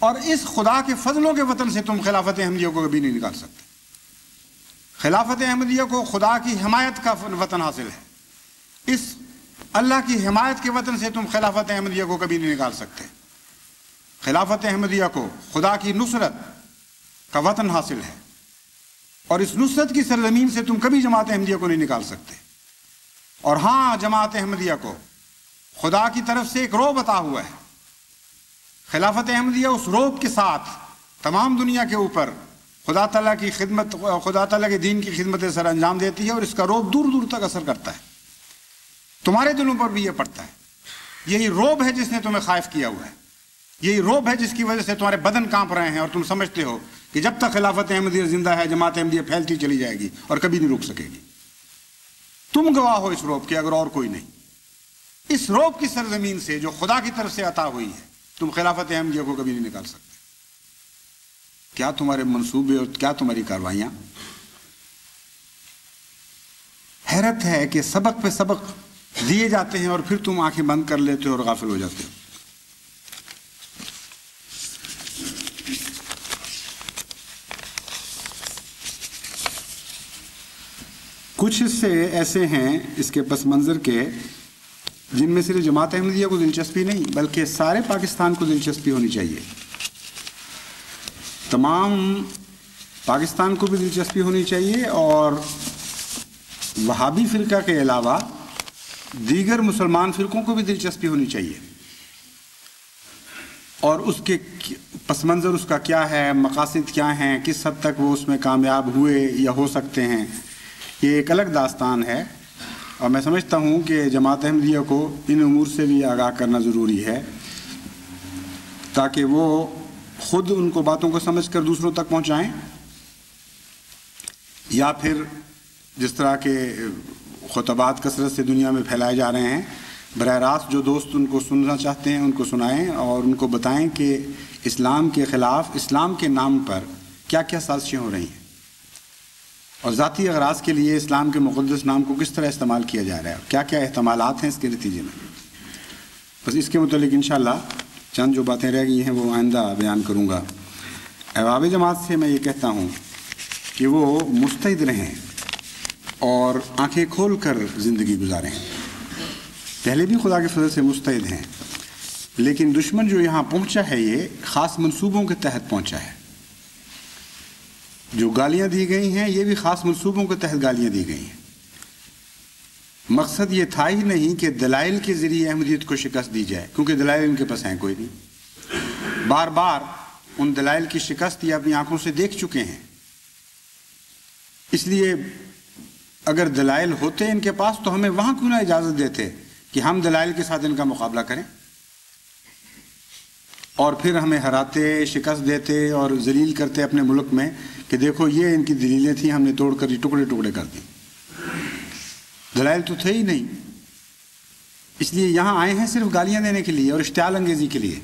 اور اس خدا کے فضلوں کے وطن سے تم خلافت احمدیہ کو کبھی نہیں نکال سکتے. خلافت احمدیہ کو خدا کی حمایت کا وطن حاصل ہے, اس اللہ کی حمایت کے وطن سے تم خلافت احمدیہ کو کبھی نہیں نکال سکتے. خلافت احمدیہ کو خدا کی نصرت کا وطن حاصل ہے, اور اس نصرت کی سرزمین سے تم کبھی جماعت احمدیہ کو نہیں نکال سکتے. اور ہاں, جماعت احمدیہ کو خدا کی طرف سے ایک روب عطا ہوا ہے. خلافت احمدیہ اس روب کے ساتھ تمام دنیا کے اوپر خدا تعالیٰ کی خدمت, خدا تعالیٰ کے دین کی خدمت سر انجام دیتی ہے, اور اس کا روب دور دور تک اثر کرتا ہے. تمہارے دلوں پر بھی یہ پڑتا ہے. یہی روب ہے جس نے تمہیں خائف کیا ہوا ہے, یہی روب ہے جس کی وجہ سے تمہارے بدن کانپ رہے ہیں, اور تم سمجھتے ہو کہ جب تک خلافت احمدیہ زندہ ہے جماعت احمدیہ پھیلتی چلی جائے گی اور کبھی نہیں رک سکے گی. تم گواہ ہو اس روب کے, اگر اور کوئی نہیں. اس رعب کی سرزمین سے جو خدا کی طرف سے عطا ہوئی ہے تم خلافت احمدیہ کو کبھی نہیں نکال سکتے. کیا تمہارے منصوبے اور کیا تمہاری کاروائیاں. حیرت ہے کہ سبق پہ سبق دیے جاتے ہیں اور پھر تم آنکھیں بند کر لیتے ہو اور غافل ہو جاتے ہو. کچھ حصے ایسے ہیں اس کے پس منظر کے جن میں صرف جماعت احمدیہ کو دلچسپی نہیں بلکہ سارے پاکستان کو دلچسپی ہونی چاہیے. تمام پاکستان کو بھی دلچسپی ہونی چاہیے اور وہابی فرقہ کے علاوہ دیگر مسلمان فرقوں کو بھی دلچسپی ہونی چاہیے. اور اس کے پس منظر اس کا کیا ہے، مقاصد کیا ہیں، کس حد تک وہ اس میں کامیاب ہوئے یا ہو سکتے ہیں، یہ ایک الگ داستان ہے. اور میں سمجھتا ہوں کہ جماعت احمدیہ کو ان امور سے بھی آگاہ کرنا ضروری ہے تاکہ وہ خود ان کو باتوں کو سمجھ کر دوسروں تک پہنچائیں، یا پھر جس طرح کے خطبات کثرت سے دنیا میں پھیلائے جا رہے ہیں براہ راست جو دوست ان کو سننا چاہتے ہیں ان کو سنائیں اور ان کو بتائیں کہ اسلام کے خلاف اسلام کے نام پر کیا کیا سازشیں ہو رہی ہیں اور ذاتی اغراض کے لیے اسلام کے مقدس نام کو کس طرح استعمال کیا جا رہا ہے، کیا کیا احتمالات ہیں اس کے نتیجے میں. بس اس کے متعلق انشاءاللہ چند جو باتیں رہ گئی ہیں وہ آئندہ بیان کروں گا. احباب جماعت سے میں یہ کہتا ہوں کہ وہ مستعد رہیں اور آنکھیں کھول کر زندگی گزاریں. پہلے بھی خدا کے فضل سے مستعد ہیں، لیکن دشمن جو یہاں پہنچا ہے یہ خاص منصوبوں کے تحت پہنچا ہے. جو گالیاں دی گئی ہیں یہ بھی خاص منصوبوں کے تحت گالیاں دی گئی ہیں. مقصد یہ تھا ہی نہیں کہ دلائل کے ذریعے احمدیت کو شکست دی جائے، کیونکہ دلائل ان کے پاس ہیں کوئی نہیں. بار بار ان دلائل کی شکست یہ اپنی آنکھوں سے دیکھ چکے ہیں. اس لیے اگر دلائل ہوتے ان کے پاس تو ہمیں وہاں کیوں نہ اجازت دیتے کہ ہم دلائل کے ساتھ ان کا مقابلہ کریں، اور پھر ہمیں ہراتے، شکست دیتے اور ذلیل کرتے اپنے ملک میں کہ دیکھو یہ ان کی دلیلیں تھیں، ہم نے توڑ کر یہ ٹکڑے ٹکڑے کر دی. دلائل تو تھے ہی نہیں، اس لیے یہاں آئے ہیں صرف گالیاں دینے کے لیے اور اشتعال انگیزی کے لیے،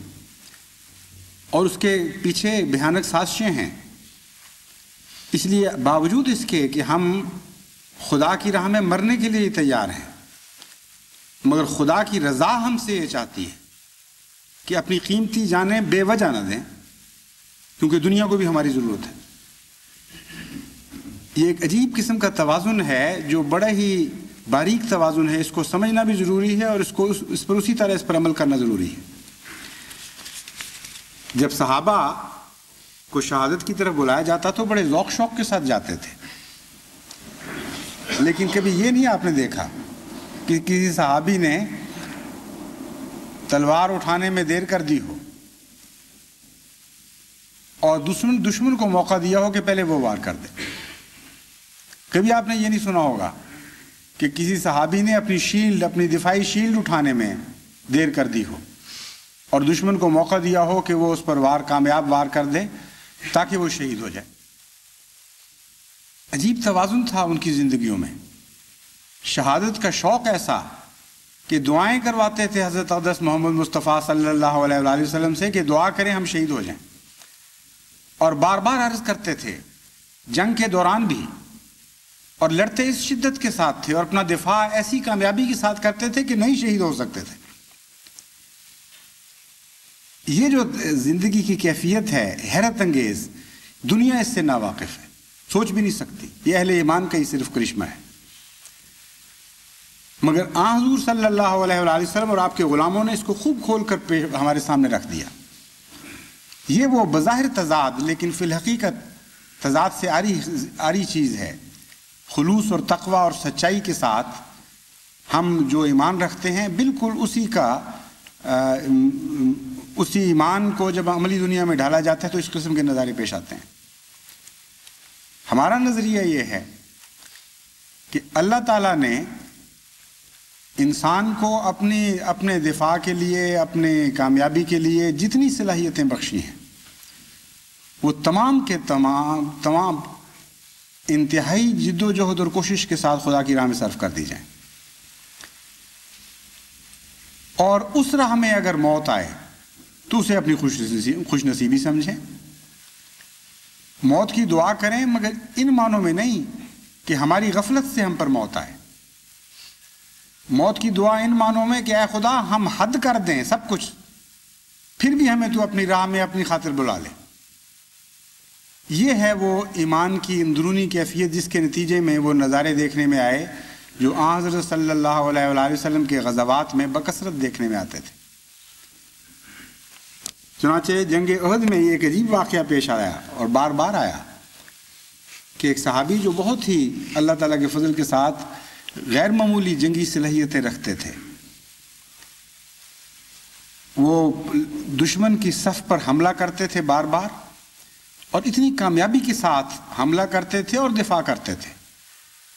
اور اس کے پیچھے بھیانک سازشیں ہیں. اس لیے باوجود اس کے کہ ہم خدا کی راہ میں مرنے کے لیے تیار ہیں، مگر خدا کی رضا ہم سے یہ چاہتی ہے کہ اپنی قیمتی جانیں بے وجہ نہ دیں، کیونکہ دنیا کو بھی ہماری ضرورت ہے. یہ ایک عجیب قسم کا توازن ہے جو بڑا ہی باریک توازن ہے. اس کو سمجھنا بھی ضروری ہے اور اس پر اسی طرح اس پر عمل کرنا ضروری ہے. جب صحابہ کو شہادت کی طرف بلایا جاتا تو بڑے ذوق شوق کے ساتھ جاتے تھے، لیکن کبھی یہ نہیں آپ نے دیکھا کہ کسی صحابی نے تلوار اٹھانے میں دیر کر دی ہو اور دشمن کو موقع دیا ہو کہ پہلے وہ وار کر دے. کبھی آپ نے یہ نہیں سنا ہوگا کہ کسی صحابی نے اپنی دفاعی شیلڈ اٹھانے میں دیر کر دی ہو اور دشمن کو موقع دیا ہو کہ وہ اس پر کامیاب وار کر دے تاکہ وہ شہید ہو جائے. عجیب توازن تھا ان کی زندگیوں میں. شہادت کا شوق ایسا کہ دعائیں کرواتے تھے حضرت اقدس محمد مصطفیٰ صلی اللہ علیہ وآلہ وسلم سے کہ دعا کریں ہم شہید ہو جائیں، اور بار بار عرض کرتے تھے جنگ کے دوران بھی، اور لڑتے اس شدت کے ساتھ تھے اور اپنا دفاع ایسی کامیابی کے ساتھ کرتے تھے کہ نہیں شہید ہو سکتے تھے. یہ جو زندگی کی کیفیت ہے حیرت انگیز، دنیا اس سے ناواقف ہے، سوچ بھی نہیں سکتی. یہ اہل ایمان کا ہی صرف کرشمہ ہے. مگر حضور صلی اللہ علیہ وآلہ وسلم اور آپ کے غلاموں نے اس کو خوب کھول کر ہمارے سامنے رکھ دیا. یہ وہ بظاہر تضاد لیکن فی الحقیقت تضاد سے آری چیز ہے. خلوص اور تقوی اور سچائی کے ساتھ ہم جو ایمان رکھتے ہیں بالکل اسی ایمان کو جب عملی دنیا میں ڈھالا جاتا ہے تو اس قسم کے نظارے پیش آتے ہیں. ہمارا نظریہ یہ ہے کہ اللہ تعالیٰ نے انسان کو اپنے دفاع کے لیے، اپنے کامیابی کے لیے جتنی صلاحیتیں بخشی ہیں وہ تمام کے تمام انتہائی جد و جہد اور کوشش کے ساتھ خدا کی راہ میں صرف کر دی جائیں. اور اس راہ میں اگر موت آئے تو اسے اپنی خوش نصیبی سمجھیں. موت کی دعا کریں مگر ان معنوں میں نہیں کہ ہماری غفلت سے ہم پر موت آئے. موت کی دعا ان معنوں میں کہ اے خدا ہم حد کر دیں سب کچھ، پھر بھی ہمیں تو اپنی راہ میں اپنی خاطر بلا لے. یہ ہے وہ ایمان کی اندرونی کیفیت جس کے نتیجے میں وہ نظارے دیکھنے میں آئے جو آن حضرت صلی اللہ علیہ وآلہ وسلم کے غزوات میں بکثرت دیکھنے میں آتے تھے. چنانچہ جنگ احد میں یہ ایک عجیب واقعہ پیش آیا اور بار بار آیا کہ ایک صحابی جو بہت ہی اللہ تعالیٰ کے فضل کے ساتھ غیر معمولی جنگی صلاحیتیں رکھتے تھے، وہ دشمن کی صف پر حملہ کرتے تھے بار بار، اور اتنی کامیابی کے ساتھ حملہ کرتے تھے اور دفاع کرتے تھے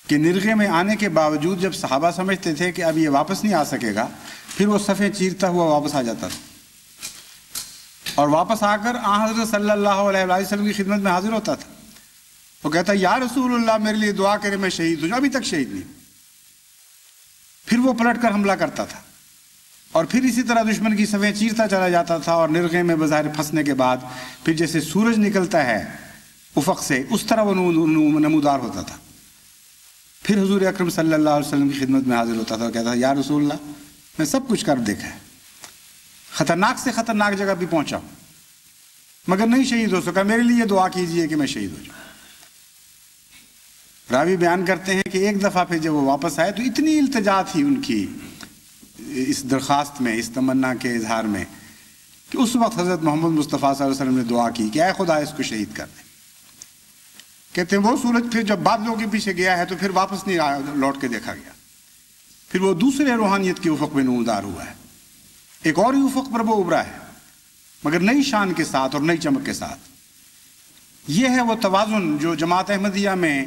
کہ نرغے میں آنے کے باوجود جب صحابہ سمجھتے تھے کہ اب یہ واپس نہیں آ سکے گا، پھر وہ صفیں چیرتا ہوا واپس آ جاتا تھا اور واپس آ کر آن حضرت صلی اللہ علیہ وسلم کی خدمت میں حاضر ہوتا تھا. وہ کہتا یا رسول اللہ میرے لیے دعا کرے میں شہید ہو جاؤں. ابھی تک شہید نہیں. پھر وہ پلٹ کر حملہ کرتا تھا اور پھر اسی طرح دشمن کی صفیں چیرتا چلا جاتا تھا، اور نرغے میں بظاہر پھنسنے کے بعد پھر جیسے سورج نکلتا ہے افق سے اس طرح وہ نمودار ہوتا تھا. پھر حضور اکرم صلی اللہ علیہ وسلم کی خدمت میں حاضر ہوتا تھا اور کہتا تھا یا رسول اللہ میں سب کچھ کر دیکھا ہے، خطرناک سے خطرناک جگہ بھی پہنچا ہوں مگر نہیں شہید ہو سکا، میرے لیے دعا کیجئے کہ میں شہید ہو جاؤں. راوی بیان کرتے ہیں کہ ایک دفعہ پھر جب وہ واپس آئے تو اتنی التجا تھی ان کی اس درخواست میں، اس تمنا کے اظہار میں، کہ اس وقت حضرت محمد مصطفیٰ صلی اللہ علیہ وسلم نے دعا کی کہ اے خدا اس کو شہید کر دے. کہتے ہیں وہ سورج پھر جب بادلوں کے پیچھے گیا ہے تو پھر واپس نہیں لوٹ کے دیکھا گیا، پھر وہ دوسرے روحانیت کے افق میں نمودار ہوا ہے. ایک اور ہی افق پر وہ ابھرا ہے مگر نئی شان کے ساتھ اور نئی چمک کے ساتھ. یہ ہے وہ توازن جو جماعت احمدیہ میں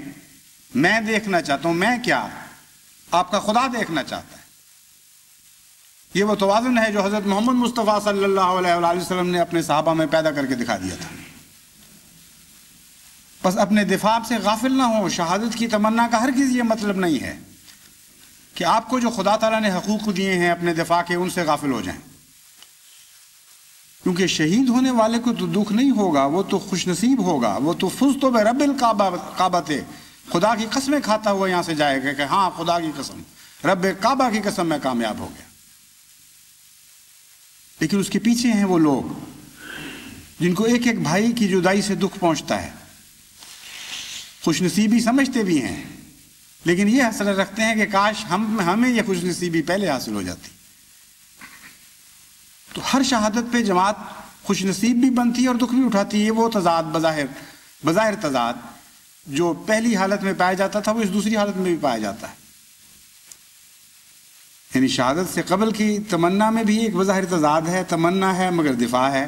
دیکھنا چاہتا ہوں. میں کیا آپ کا خدا دیکھنا چاہتا ہے. یہ وہ توازن ہے جو حضرت محمد مصطفیٰ صلی اللہ علیہ وآلہ وسلم نے اپنے صحابہ میں پیدا کر کے دکھا دیا تھا. بس اپنے دفاع سے غافل نہ ہو. شہادت کی تمنا کا ہرگز یہ مطلب نہیں ہے کہ آپ کو جو خدا تعالیٰ نے حقوق دیے ہیں اپنے دفاع کے ان سے غافل ہو جائیں، کیونکہ شہید ہونے والے کو تو دکھ نہیں ہوگا، وہ تو خوش نصیب ہوگا، وہ تو فزت برب الکعبہ خدا کی قسمیں کھاتا ہوا یہاں سے جائے گا کہ ہاں خدا کی قسم، رب کعبہ کی قسم میں کامیاب ہو گیا. لیکن اس کے پیچھے ہیں وہ لوگ جن کو ایک ایک بھائی کی جدائی سے دکھ پہنچتا ہے، خوش نصیبی سمجھتے بھی ہیں لیکن یہ حسرت رکھتے ہیں کہ کاش ہمیں یہ خوش نصیبی پہلے حاصل ہو جاتی. تو ہر شہادت پہ جماعت خوش نصیب بھی بنتی ہے اور دکھ بھی اٹھاتی ہے. وہ تضاد بظاہر تضاد جو پہلی حالت میں پایا جاتا تھا وہ اس دوسری حالت میں بھی پایا جاتا ہے. یعنی شہادت سے قبل کی تمنا میں بھی ایک بظاہر تضاد ہے، تمنا ہے مگر دفاع ہے،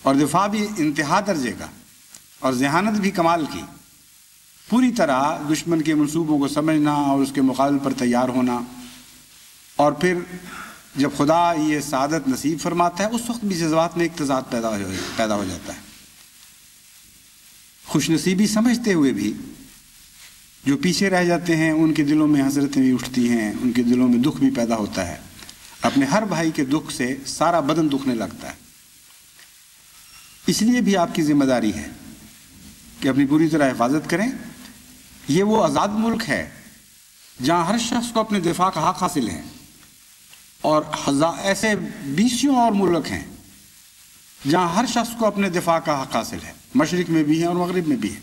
اور دفاع بھی انتہا درجے کا اور ذہانت بھی کمال کی. پوری طرح دشمن کے منصوبوں کو سمجھنا اور اس کے مقابل پر تیار ہونا، اور پھر جب خدا یہ سعادت نصیب فرماتا ہے اس وقت بھی جذبات میں ایک تضاد پیدا ہو جاتا ہے. خوش نصیبی سمجھتے ہوئے بھی جو پیچھے رہ جاتے ہیں ان کے دلوں میں حسرتیں بھی اٹھتی ہیں، ان کے دلوں میں دکھ بھی پیدا ہوتا ہے. اپنے ہر بھائی کے دکھ سے سارا بدن دکھنے لگتا ہے. اس لیے بھی آپ کی ذمہ داری ہے کہ اپنی پوری طرح حفاظت کریں. یہ وہ آزاد ملک ہے جہاں ہر شخص کو اپنے دفاع کا حق حاصل ہے، اور ایسے بیسیوں اور ملک ہیں جہاں ہر شخص کو اپنے دفاع کا حق حاصل ہے، مشرق میں بھی ہیں اور مغرب میں بھی ہیں.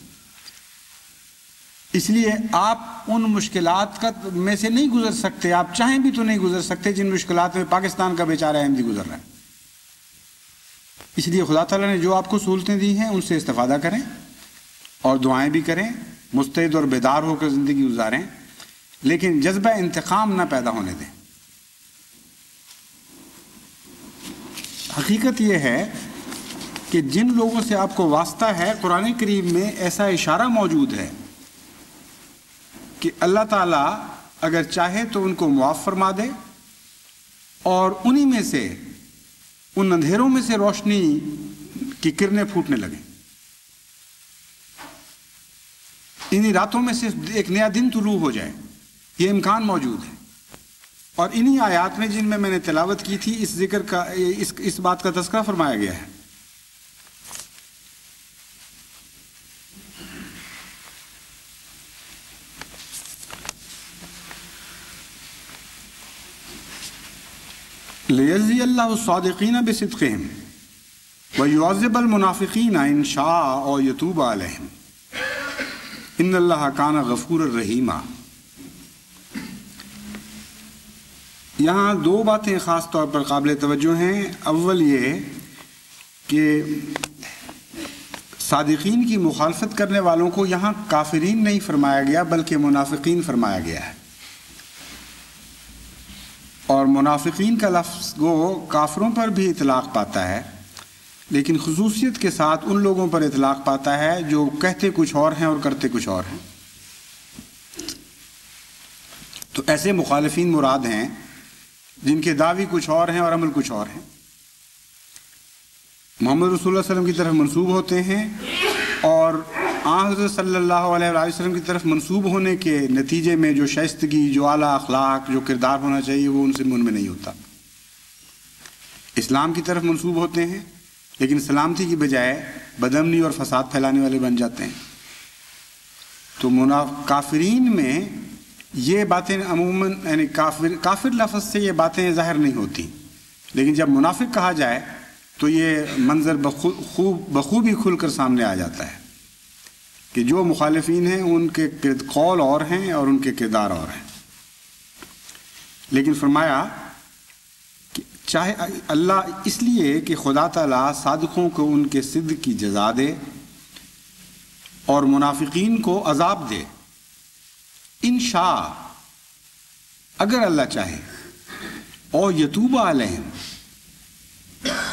اس لیے آپ ان مشکلات میں سے نہیں گزر سکتے، آپ چاہیں بھی تو نہیں گزر سکتے جن مشکلات میں پاکستان کا بیچارہ احمدی گزر رہا ہے. اس لیے خدا تعالیٰ نے جو آپ کو سہولتیں دی ہیں ان سے استفادہ کریں اور دعائیں بھی کریں، مستعد اور بیدار ہو کر زندگی گزاریں، لیکن جذبہ انتقام نہ پیدا ہونے دیں. حقیقت یہ ہے کہ جن لوگوں سے آپ کو واسطہ ہے قرآن کریم میں ایسا اشارہ موجود ہے کہ اللہ تعالیٰ اگر چاہے تو ان کو معاف فرما دے اور انہی میں سے ان اندھیروں میں سے روشنی کی کرنیں پھوٹنے لگیں. انہی راتوں میں سے ایک نیا دن طلوع ہو جائے، یہ امکان موجود ہے. اور انہی آیات میں جن میں نے تلاوت کی تھی اس ذکر کا اس بات کا تذکرہ فرمایا گیا ہے. لِيَجْزِيَ اللَّهُ الصَّادِقِينَ بِصِدْقِهِمْ وَيُعَذِّبَ الْمُنَافِقِينَ إِنْ شَاءَ أَوْ يَتُوبَ عَلَيْهِمْ إِنَّ اللَّهَ كَانَ غَفُورًا رَحِيمًا. یہاں دو باتیں خاص طور پر قابل توجہ ہیں. اول یہ کہ صادقین کی مخالفت کرنے والوں کو یہاں کافرین نہیں فرمایا گیا بلکہ منافقین فرمایا گیا ہے. اور منافقین کا لفظ گو کافروں پر بھی اطلاق پاتا ہے لیکن خصوصیت کے ساتھ ان لوگوں پر اطلاق پاتا ہے جو کہتے کچھ اور ہیں اور کرتے کچھ اور ہیں. تو ایسے مخالفین مراد ہیں جن کے دعوی کچھ اور ہیں اور عمل کچھ اور ہیں. محمد رسول اللہ علیہ وسلم کی طرف منسوب ہوتے ہیں اور حضرت صلی اللہ علیہ وسلم کی طرف منسوب ہونے کے نتیجے میں جو شائستگی، جو اعلیٰ اخلاق، جو کردار ہونا چاہیے وہ ان سے من میں نہیں ہوتا. اسلام کی طرف منسوب ہوتے ہیں لیکن سلامتی کی بجائے بدامنی اور فساد پھیلانے والے بن جاتے ہیں. تو کافرین میں یہ باتیں عموماً یعنی کافر لفظ سے یہ باتیں ظاہر نہیں ہوتی، لیکن جب منافق کہا جائے تو یہ منظر بخوبی کھل کر سامنے آ جاتا ہے کہ جو مخالفین ہیں ان کے قول اور ہیں اور ان کے کردار اور ہیں. لیکن فرمایا کہ چاہے اللہ اس لیے کہ خدا تعالیٰ صادقوں کو ان کے صدق کی جزا دے اور منافقین کو عذاب دے. انشاء اگر اللہ چاہے، اور یتوب علیہم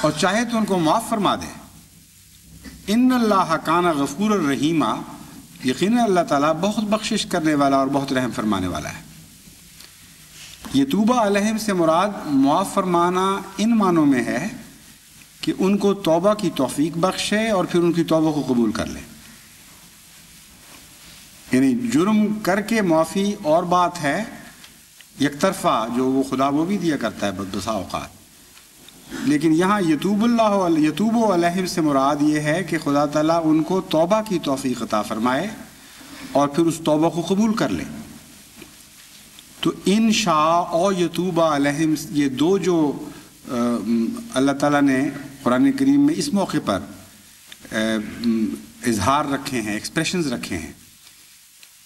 اور چاہے تو ان کو معاف فرما دے. ان اللہ کان غفور الرحیمہ، یقینا اللہ تعالیٰ بہت بخشش کرنے والا اور بہت رحم فرمانے والا ہے. یتوب علیہم سے مراد معاف فرمانا ان معنوں میں ہے کہ ان کو توبہ کی توفیق بخشے اور پھر ان کی توبہ کو قبول کر لے. یعنی جرم کر کے معافی اور بات ہے، یک طرفہ جو وہ خدا وہ بھی دیا کرتا ہے بسا اوقات، لیکن یہاں یتوب علیہم سے مراد یہ ہے کہ خدا تعالیٰ ان کو توبہ کی توفیق عطا فرمائے اور پھر اس توبہ کو قبول کر لے. تو انشاء اور یتوب علیہم یہ دو جو اللہ تعالیٰ نے قرآن کریم میں اس موقع پر اظہار رکھے ہیں، ایکسپریشنز رکھے ہیں،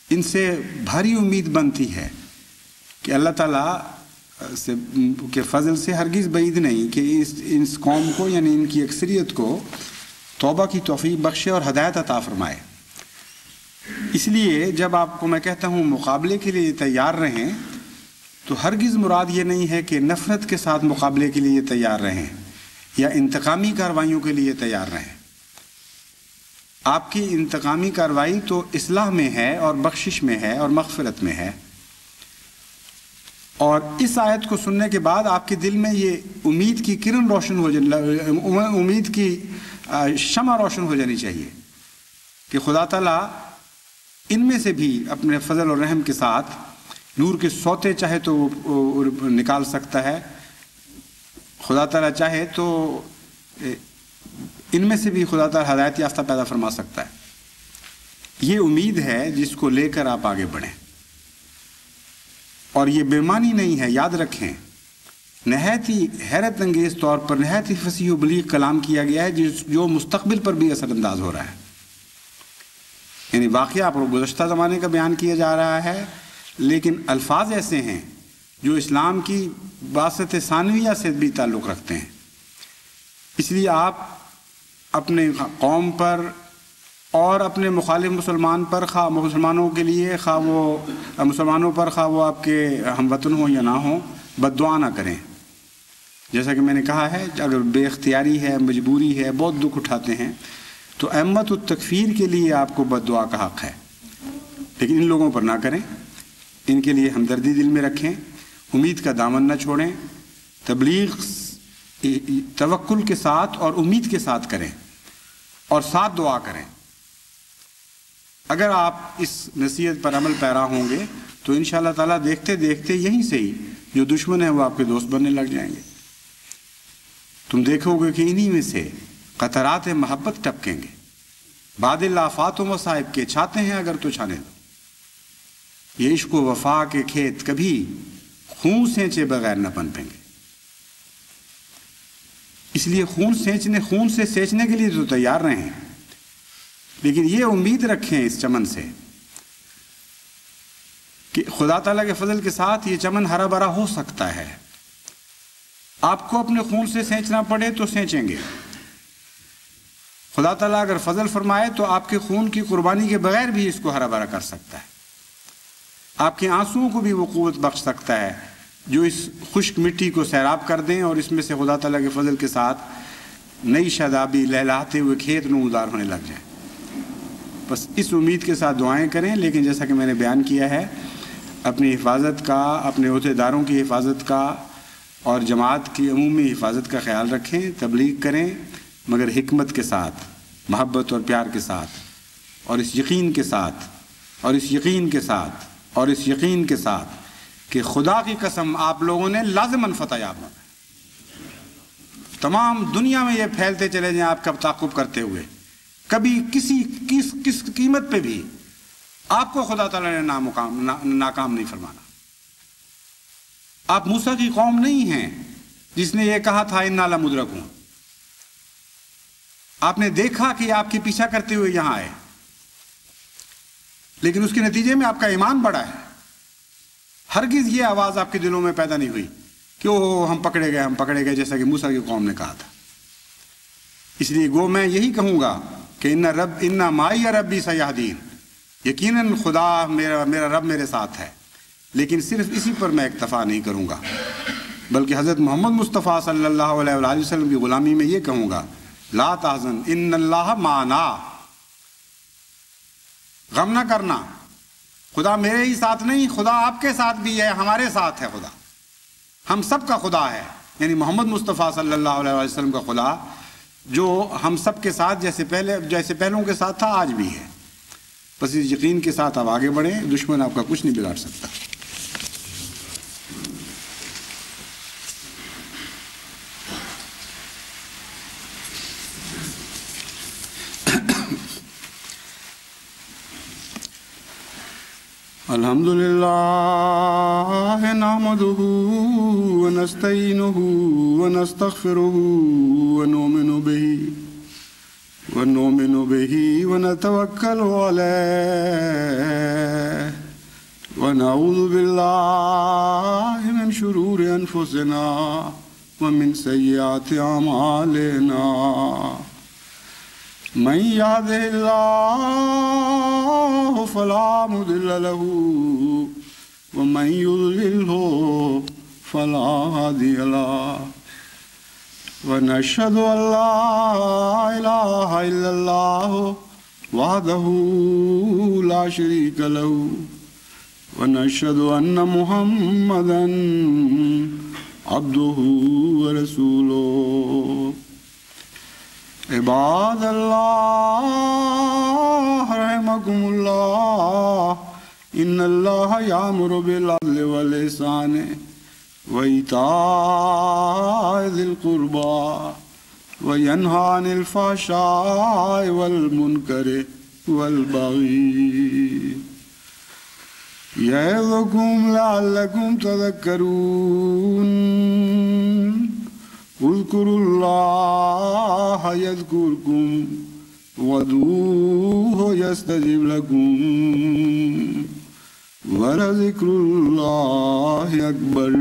ان سے بھاری امید بنتی ہے کہ اللہ تعالیٰ سے کے فضل سے ہرگز بعید نہیں کہ اس قوم کو یعنی ان کی اکثریت کو توبہ کی توفیق بخشے اور ہدایت عطا فرمائے. اس لیے جب آپ کو میں کہتا ہوں مقابلے کے لیے تیار رہیں تو ہرگز مراد یہ نہیں ہے کہ نفرت کے ساتھ مقابلے کے لیے تیار رہیں یا انتقامی کارروائیوں کے لیے تیار رہیں. آپ کی انتقامی کارروائی تو اصلاح میں ہے اور بخشش میں ہے اور مغفرت میں ہے. اور اس آیت کو سننے کے بعد آپ کے دل میں یہ امید کی کرن روشن ہو جائے، امید کی شمع روشن ہو جانی چاہیے کہ خدا تعالیٰ ان میں سے بھی اپنے فضل اور رحم کے ساتھ نور کے سوتے چاہے تو نکال سکتا ہے. خدا تعالیٰ چاہے تو ان میں سے بھی خدا تعالیٰ ہدایت یافتہ پیدا فرما سکتا ہے. یہ امید ہے جس کو لے کر آپ آگے بڑھیں. اور یہ بے معنی نہیں ہے، یاد رکھیں نہایت ہی حیرت انگیز طور پر نہایت ہی فصیح و بلیغ کلام کیا گیا ہے جو مستقبل پر بھی اثر انداز ہو رہا ہے. یعنی واقعہ پر گزشتہ زمانے کا بیان کیا جا رہا ہے لیکن الفاظ ایسے ہیں جو اسلام کی باسط ثانویہ سے بھی تعلق رکھتے ہیں. اس لیے آپ اپنے قوم پر اور اپنے مخالف مسلمان پر، خواہ مسلمانوں کے لیے خواہ وہ مسلمانوں پر خواہ وہ آپ کے ہم وطن ہوں یا نہ ہوں، بد دعا نہ کریں. جیسا کہ میں نے کہا ہے اگر بے اختیاری ہے، مجبوری ہے، بہت دکھ اٹھاتے ہیں تو ائمۃ التکفیر کے لیے آپ کو بد دعا کا حق ہے، لیکن ان لوگوں پر نہ کریں. ان کے لیے ہمدردی دل میں رکھیں، امید کا دامن نہ چھوڑیں، تبلیغ توکل کے ساتھ اور امید کے ساتھ کریں اور ساتھ دعا کریں. اگر آپ اس نصیحت پر عمل پیرا ہوں گے تو انشاءاللہ تعالیٰ دیکھتے دیکھتے یہیں سے ہی جو دشمن ہیں وہ آپ کے دوست بننے لگ جائیں گے. تم دیکھو گے کہ انہی میں سے قطرات محبت ٹپکیں گے. بعد آفات و مصائب کے چھاتے ہیں اگر تو چھانے دو. یہ عشق و وفا کے کھیت کبھی خون سینچے بغیر نہ پنپیں گے. اس لیے خون سے سینچنے کے لیے تو تیار رہیں، لیکن یہ امید رکھیں اس چمن سے کہ خدا تعالیٰ کے فضل کے ساتھ یہ چمن ہرا بھرا ہو سکتا ہے. آپ کو اپنے خون سے سینچنا پڑے تو سینچیں گے. خدا تعالیٰ اگر فضل فرمائے تو آپ کے خون کی قربانی کے بغیر بھی اس کو ہرا بھرا کر سکتا ہے. آپ کے آنسوؤں کو بھی وہ قوت بخش سکتا ہے جو اس خشک مٹی کو سیراب کر دیں اور اس میں سے خدا تعالیٰ کے فضل کے ساتھ نئی شادابی لہلاتے ہوئے کھیت نمودار ہونے لگ جائیں. بس اس امید کے ساتھ دعائیں کریں. لیکن جیسا کہ میں نے بیان کیا ہے، اپنی حفاظت کا، اپنے عہدیداروں کی حفاظت کا اور جماعت کی عمومی حفاظت کا خیال رکھیں. تبلیغ کریں مگر حکمت کے ساتھ، محبت اور پیار کے ساتھ، اور اس یقین کے ساتھ اور اس یقین کے ساتھ اور اس یقین کے ساتھ کہ خدا کی قسم آپ لوگوں نے لازماً فتح یاب ہونا. تمام دنیا میں یہ پھیلتے چلے جائیں آپ کا تعاقب کرتے ہوئے، کبھی کس قیمت پہ بھی آپ کو خدا تعالیٰ نے ناکام نہیں فرمانا. آپ موسیٰ کی قوم نہیں ہیں جس نے یہ کہا تھا انا لمدرکون. آپ نے دیکھا کہ آپ کے پیچھا کرتے ہوئے یہاں آئے، لیکن اس کے نتیجے میں آپ کا ایمان بڑھا ہے. ہرگز یہ آواز آپ کے دلوں میں پیدا نہیں ہوئی کہ ہم پکڑے گئے جیسا کہ موسیٰ کی قوم نے کہا تھا. اس لیے گو میں یہی کہوں گا کہ انا معی ربی سیہدین، یقیناً خدا میرا رب میرے ساتھ ہے. لیکن صرف اسی پر میں اکتفا نہیں کروں گا، بلکہ حضرت محمد مصطفیٰ صلی اللہ علیہ وآلہ وسلم کی غلامی میں یہ کہوں گا لا تحزن ان اللہ معنا. غم نہ کرنا، خدا میرے ہی ساتھ نہیں، خدا آپ کے ساتھ بھی ہے، ہمارے ساتھ ہے. خدا ہم سب کا خدا ہے، یعنی محمد مصطفیٰ صلی اللہ علیہ وسلم کا خدا جو ہم سب کے ساتھ جیسے پہلوں کے ساتھ تھا آج بھی ہے. بس اس یقین کے ساتھ آپ آگے بڑھیں، دشمن آپ کا کچھ نہیں بگاڑ سکتا. الحمد للہ نحمدہ ونستعینہ ونستغفرہ ونؤمن بہ ونتوکل علیہ ونعوذ باللہ من شرور انفسنا ومن سیئات اعمالنا. من يهده الله فلا مضل له ومن يضلله فلا هادي له ونشهد أن لا إله إلا الله وحده لا شريك له ونشهد أن محمدا عبده ورسوله. عباد اللہ رحمکم اللہ ان اللہ یامر بالعدل والإحسان وإیتاء ذی القربى وینہی عن الفحشاء والمنکر والبغی یعظکم لعلکم تذکرون. اذکروا اللہ یذکرکم وادعوہ یستجب لکم ولذکر اللہ اکبر.